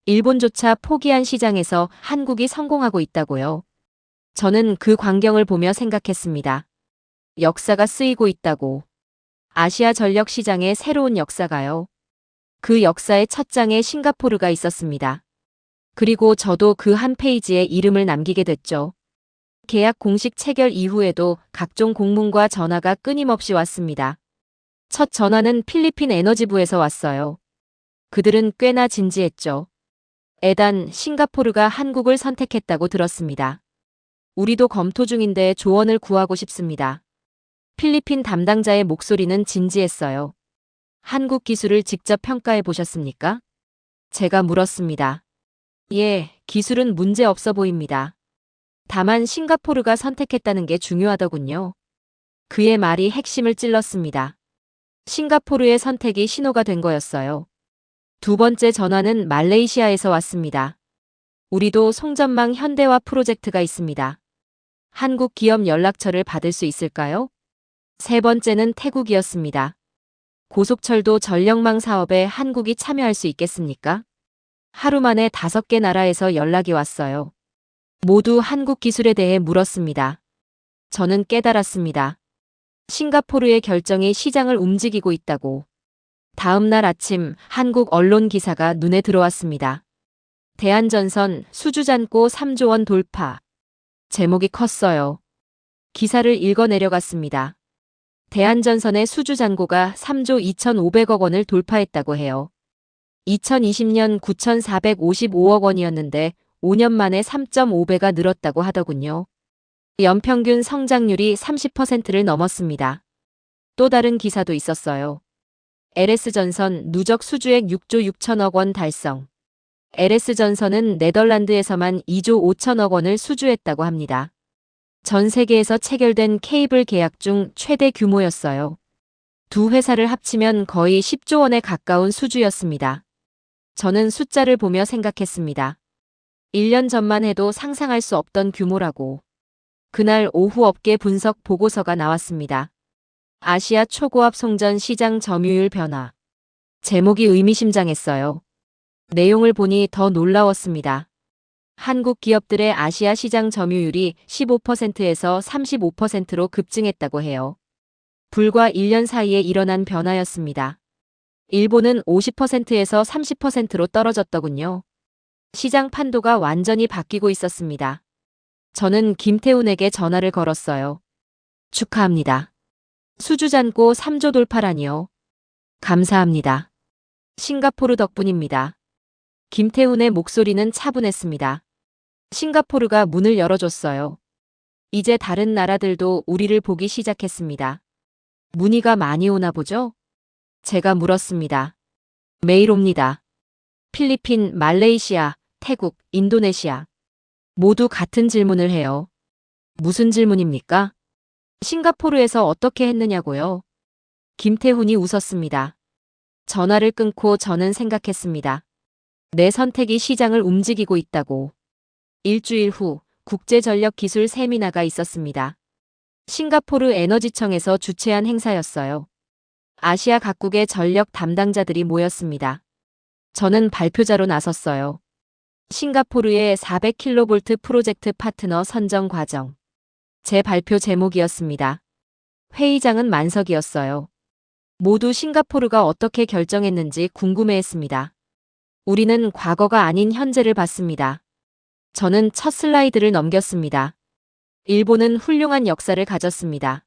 일본조차 포기한 시장에서 한국이 성공하고 있다고요. 저는 그 광경을 보며 생각했습니다. 역사가 쓰이고 있다고. 아시아 전력 시장의 새로운 역사가요. 그 역사의 첫 장에 싱가포르가 있었습니다. 그리고 저도 그 한 페이지에 이름을 남기게 됐죠. 계약 공식 체결 이후에도 각종 공문과 전화가 끊임없이 왔습니다. 첫 전화는 필리핀 에너지부에서 왔어요. 그들은 꽤나 진지했죠. 에단, 싱가포르가 한국을 선택했다고 들었습니다. 우리도 검토 중인데 조언을 구하고 싶습니다. 필리핀 담당자의 목소리는 진지했어요. 한국 기술을 직접 평가해 보셨습니까? 제가 물었습니다. 예, 기술은 문제 없어 보입니다. 다만 싱가포르가 선택했다는 게 중요하더군요. 그의 말이 핵심을 찔렀습니다. 싱가포르의 선택이 신호가 된 거였어요. 두 번째 전화는 말레이시아에서 왔습니다. 우리도 송전망 현대화 프로젝트가 있습니다. 한국 기업 연락처를 받을 수 있을까요? 세 번째는 태국이었습니다. 고속철도 전력망 사업에 한국이 참여할 수 있겠습니까? 하루 만에 5개 나라에서 연락이 왔어요. 모두 한국 기술에 대해 물었습니다. 저는 깨달았습니다. 싱가포르의 결정이 시장을 움직이고 있다고. 다음 날 아침 한국 언론 기사가 눈에 들어왔습니다. 대한전선 수주 잔고 3조 원 돌파. 제목이 컸어요. 기사를 읽어 내려갔습니다. 대한전선의 수주 잔고가 3조 2,500억 원을 돌파했다고 해요. 2020년 9,455억 원이었는데 5년 만에 3.5배가 늘었다고 하더군요. 연평균 성장률이 30%를 넘었습니다. 또 다른 기사도 있었어요. LS전선 누적 수주액 6조 6천억 원 달성. LS전선은 네덜란드에서만 2조 5천억 원을 수주했다고 합니다. 전 세계에서 체결된 케이블 계약 중 최대 규모였어요. 두 회사를 합치면 거의 10조 원에 가까운 수주였습니다. 저는 숫자를 보며 생각했습니다. 1년 전만 해도 상상할 수 없던 규모라고. 그날 오후 업계 분석 보고서가 나왔습니다. 아시아 초고압 송전 시장 점유율 변화. 제목이 의미심장했어요. 내용을 보니 더 놀라웠습니다. 한국 기업들의 아시아 시장 점유율이 15%에서 35%로 급증했다고 해요. 불과 1년 사이에 일어난 변화였습니다. 일본은 50%에서 30%로 떨어졌더군요. 시장 판도가 완전히 바뀌고 있었습니다. 저는 김태훈에게 전화를 걸었어요. 축하합니다. 수주 잔고 3조 돌파라니요. 감사합니다. 싱가포르 덕분입니다. 김태훈의 목소리는 차분했습니다. 싱가포르가 문을 열어줬어요. 이제 다른 나라들도 우리를 보기 시작했습니다. 문의가 많이 오나 보죠? 제가 물었습니다. 매일 옵니다. 필리핀, 말레이시아, 태국, 인도네시아. 모두 같은 질문을 해요. 무슨 질문입니까? 싱가포르에서 어떻게 했느냐고요? 김태훈이 웃었습니다. 전화를 끊고 저는 생각했습니다. 내 선택이 시장을 움직이고 있다고. 일주일 후 국제전력기술 세미나가 있었습니다. 싱가포르 에너지청에서 주최한 행사였어요. 아시아 각국의 전력 담당자들이 모였습니다. 저는 발표자로 나섰어요. 싱가포르의 400kV 프로젝트 파트너 선정 과정. 제 발표 제목이었습니다. 회의장은 만석이었어요. 모두 싱가포르가 어떻게 결정했는지 궁금해했습니다. 우리는 과거가 아닌 현재를 봤습니다. 저는 첫 슬라이드를 넘겼습니다. 일본은 훌륭한 역사를 가졌습니다.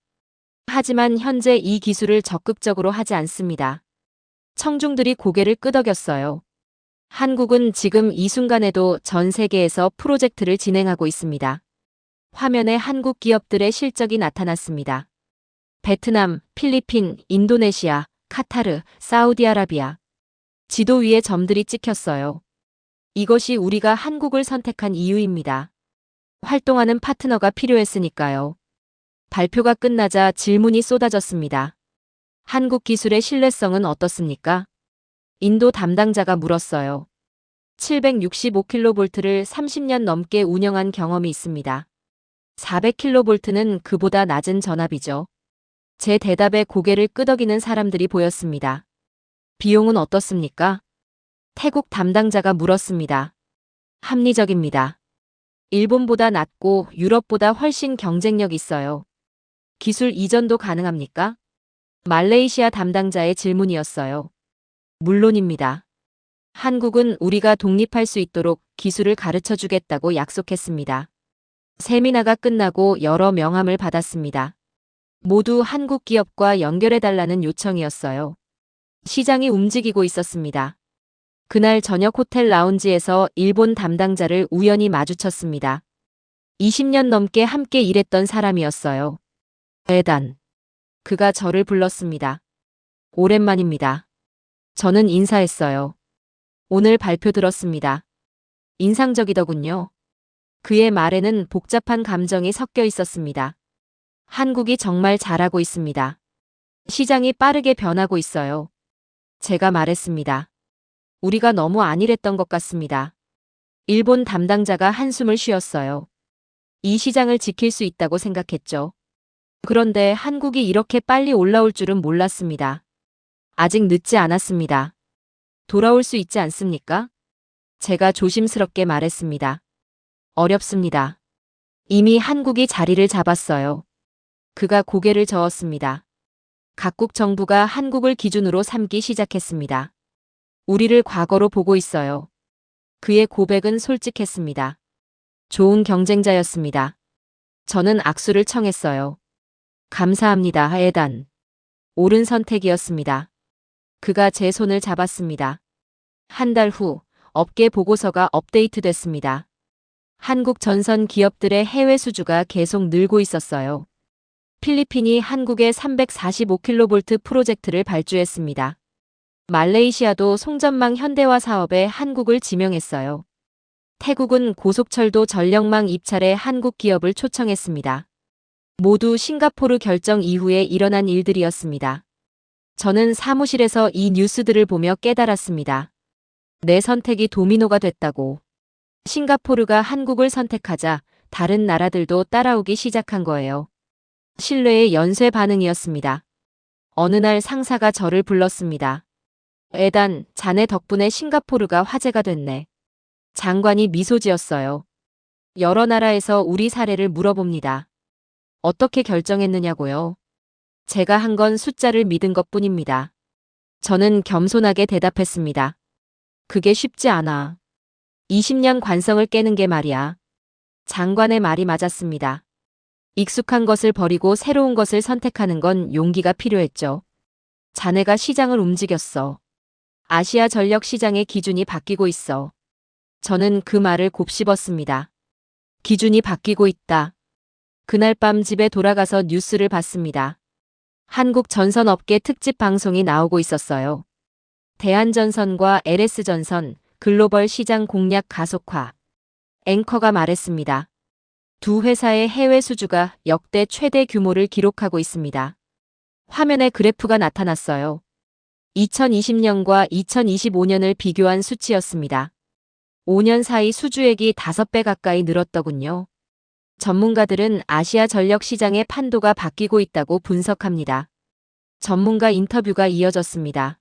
하지만 현재 이 기술을 적극적으로 하지 않습니다. 청중들이 고개를 끄덕였어요. 한국은 지금 이 순간에도 전 세계에서 프로젝트를 진행하고 있습니다. 화면에 한국 기업들의 실적이 나타났습니다. 베트남, 필리핀, 인도네시아, 카타르, 사우디아라비아. 지도 위에 점들이 찍혔어요. 이것이 우리가 한국을 선택한 이유입니다. 활동하는 파트너가 필요했으니까요. 발표가 끝나자 질문이 쏟아졌습니다. 한국 기술의 신뢰성은 어떻습니까? 인도 담당자가 물었어요. 765kV를 30년 넘게 운영한 경험이 있습니다. 400kV는 그보다 낮은 전압이죠. 제 대답에 고개를 끄덕이는 사람들이 보였습니다. 비용은 어떻습니까? 태국 담당자가 물었습니다. 합리적입니다. 일본보다 낮고 유럽보다 훨씬 경쟁력 있어요. 기술 이전도 가능합니까? 말레이시아 담당자의 질문이었어요. 물론입니다. 한국은 우리가 독립할 수 있도록 기술을 가르쳐 주겠다고 약속했습니다. 세미나가 끝나고 여러 명함을 받았습니다. 모두 한국 기업과 연결해달라는 요청이었어요. 시장이 움직이고 있었습니다. 그날 저녁 호텔 라운지에서 일본 담당자를 우연히 마주쳤습니다. 20년 넘게 함께 일했던 사람이었어요. 에단. 그가 저를 불렀습니다. 오랜만입니다. 저는 인사했어요. 오늘 발표 들었습니다. 인상적이더군요. 그의 말에는 복잡한 감정이 섞여 있었습니다. 한국이 정말 잘하고 있습니다. 시장이 빠르게 변하고 있어요. 제가 말했습니다. 우리가 너무 안일했던 것 같습니다. 일본 담당자가 한숨을 쉬었어요. 이 시장을 지킬 수 있다고 생각했죠. 그런데 한국이 이렇게 빨리 올라올 줄은 몰랐습니다. 아직 늦지 않았습니다. 돌아올 수 있지 않습니까? 제가 조심스럽게 말했습니다. 어렵습니다. 이미 한국이 자리를 잡았어요. 그가 고개를 저었습니다. 각국 정부가 한국을 기준으로 삼기 시작했습니다. 우리를 과거로 보고 있어요. 그의 고백은 솔직했습니다. 좋은 경쟁자였습니다. 저는 악수를 청했어요. 감사합니다, 에단. 옳은 선택이었습니다. 그가 제 손을 잡았습니다. 한 달 후 업계 보고서가 업데이트됐습니다. 한국 전선 기업들의 해외 수주가 계속 늘고 있었어요. 필리핀이 한국의 345kV 프로젝트를 발주했습니다. 말레이시아도 송전망 현대화 사업에 한국을 지명했어요. 태국은 고속철도 전력망 입찰에 한국 기업을 초청했습니다. 모두 싱가포르 결정 이후에 일어난 일들이었습니다. 저는 사무실에서 이 뉴스들을 보며 깨달았습니다. 내 선택이 도미노가 됐다고. 싱가포르가 한국을 선택하자 다른 나라들도 따라오기 시작한 거예요. 신뢰의 연쇄 반응이었습니다. 어느 날 상사가 저를 불렀습니다. 에단, 자네 덕분에 싱가포르가 화제가 됐네. 장관이 미소 지었어요. 여러 나라에서 우리 사례를 물어봅니다. 어떻게 결정했느냐고요? 제가 한 건 숫자를 믿은 것뿐입니다. 저는 겸손하게 대답했습니다. 그게 쉽지 않아. 20년 관성을 깨는 게 말이야. 장관의 말이 맞았습니다. 익숙한 것을 버리고 새로운 것을 선택하는 건 용기가 필요했죠. 자네가 시장을 움직였어. 아시아 전력 시장의 기준이 바뀌고 있어. 저는 그 말을 곱씹었습니다. 기준이 바뀌고 있다. 그날 밤 집에 돌아가서 뉴스를 봤습니다. 한국 전선업계 특집 방송이 나오고 있었어요. 대한전선과 LS전선, 글로벌 시장 공략 가속화. 앵커가 말했습니다. 두 회사의 해외 수주가 역대 최대 규모를 기록하고 있습니다. 화면에 그래프가 나타났어요. 2020년과 2025년을 비교한 수치였습니다. 5년 사이 수주액이 5배 가까이 늘었더군요. 전문가들은 아시아 전력 시장의 판도가 바뀌고 있다고 분석합니다. 전문가 인터뷰가 이어졌습니다.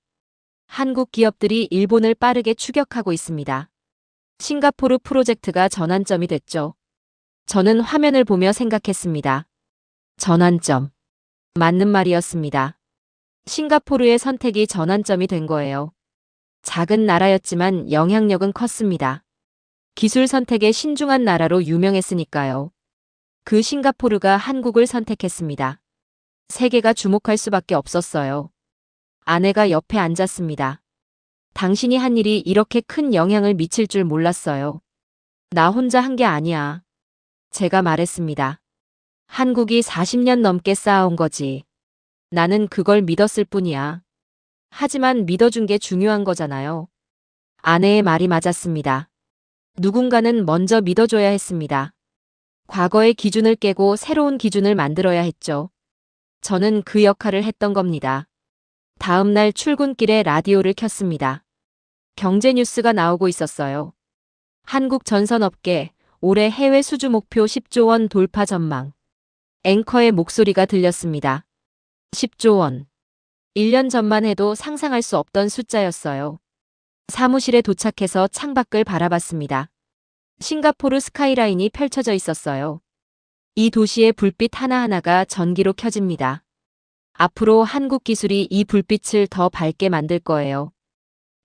한국 기업들이 일본을 빠르게 추격하고 있습니다. 싱가포르 프로젝트가 전환점이 됐죠. 저는 화면을 보며 생각했습니다. 전환점. 맞는 말이었습니다. 싱가포르의 선택이 전환점이 된 거예요. 작은 나라였지만 영향력은 컸습니다. 기술 선택에 신중한 나라로 유명했으니까요. 그 싱가포르가 한국을 선택했습니다. 세계가 주목할 수밖에 없었어요. 아내가 옆에 앉았습니다. 당신이 한 일이 이렇게 큰 영향을 미칠 줄 몰랐어요. 나 혼자 한 게 아니야. 제가 말했습니다. 한국이 40년 넘게 쌓아온 거지. 나는 그걸 믿었을 뿐이야. 하지만 믿어준 게 중요한 거잖아요. 아내의 말이 맞았습니다. 누군가는 먼저 믿어줘야 했습니다. 과거의 기준을 깨고 새로운 기준을 만들어야 했죠. 저는 그 역할을 했던 겁니다. 다음 날 출근길에 라디오를 켰습니다. 경제 뉴스가 나오고 있었어요. 한국 전선업계 올해 해외 수주 목표 10조 원 돌파 전망. 앵커의 목소리가 들렸습니다. 10조 원. 1년 전만 해도 상상할 수 없던 숫자였어요. 사무실에 도착해서 창밖을 바라봤습니다. 싱가포르 스카이라인이 펼쳐져 있었어요. 이 도시의 불빛 하나하나가 전기로 켜집니다. 앞으로 한국 기술이 이 불빛을 더 밝게 만들 거예요.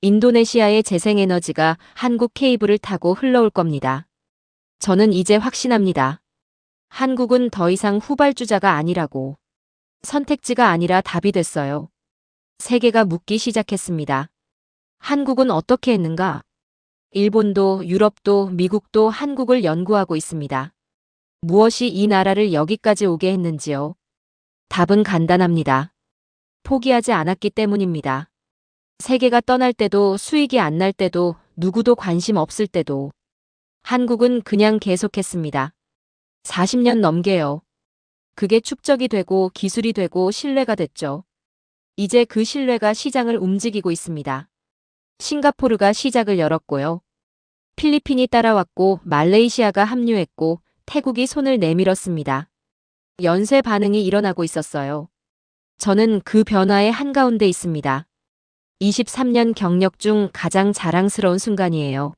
인도네시아의 재생에너지가 한국 케이블을 타고 흘러올 겁니다. 저는 이제 확신합니다. 한국은 더 이상 후발주자가 아니라고. 선택지가 아니라 답이 됐어요. 세계가 묻기 시작했습니다. 한국은 어떻게 했는가? 일본도 유럽도 미국도 한국을 연구하고 있습니다. 무엇이 이 나라를 여기까지 오게 했는지요? 답은 간단합니다. 포기하지 않았기 때문입니다. 세계가 떠날 때도 수익이 안 날 때도 누구도 관심 없을 때도 한국은 그냥 계속했습니다. 40년 넘게요. 그게 축적이 되고 기술이 되고 신뢰가 됐죠. 이제 그 신뢰가 시장을 움직이고 있습니다. 싱가포르가 시작을 열었고요. 필리핀이 따라왔고 말레이시아가 합류했고 태국이 손을 내밀었습니다. 연쇄 반응이 일어나고 있었어요. 저는 그 변화의 한가운데 있습니다. 23년 경력 중 가장 자랑스러운 순간이에요.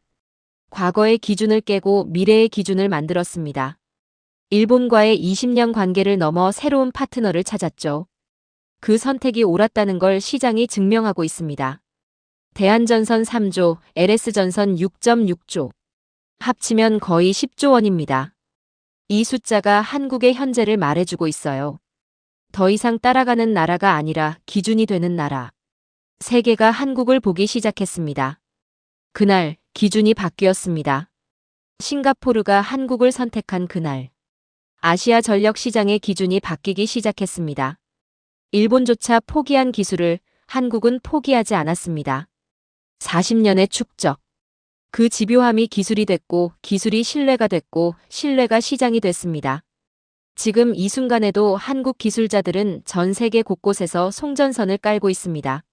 과거의 기준을 깨고 미래의 기준을 만들었습니다. 일본과의 20년 관계를 넘어 새로운 파트너를 찾았죠. 그 선택이 옳았다는 걸 시장이 증명하고 있습니다. 대한전선 3조, LS전선 6.6조. 합치면 거의 10조 원입니다. 이 숫자가 한국의 현재를 말해주고 있어요. 더 이상 따라가는 나라가 아니라 기준이 되는 나라. 세계가 한국을 보기 시작했습니다. 그날 기준이 바뀌었습니다. 싱가포르가 한국을 선택한 그날. 아시아 전력 시장의 기준이 바뀌기 시작했습니다. 일본조차 포기한 기술을 한국은 포기하지 않았습니다. 40년의 축적. 그 집요함이 기술이 됐고 기술이 신뢰가 됐고 신뢰가 시장이 됐습니다. 지금 이 순간에도 한국 기술자들은 전 세계 곳곳에서 송전선을 깔고 있습니다.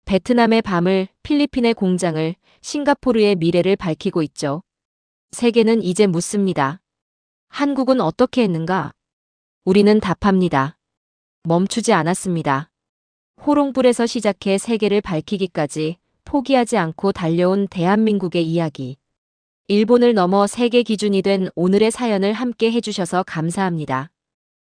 베트남의 밤을, 필리핀의 공장을, 싱가포르의 미래를 밝히고 있죠. 세계는 이제 묻습니다. 한국은 어떻게 했는가? 우리는 답합니다. 멈추지 않았습니다. 호롱불에서 시작해 세계를 밝히기까지 포기하지 않고 달려온 대한민국의 이야기. 일본을 넘어 세계 기준이 된 오늘의 사연을 함께 해주셔서 감사합니다.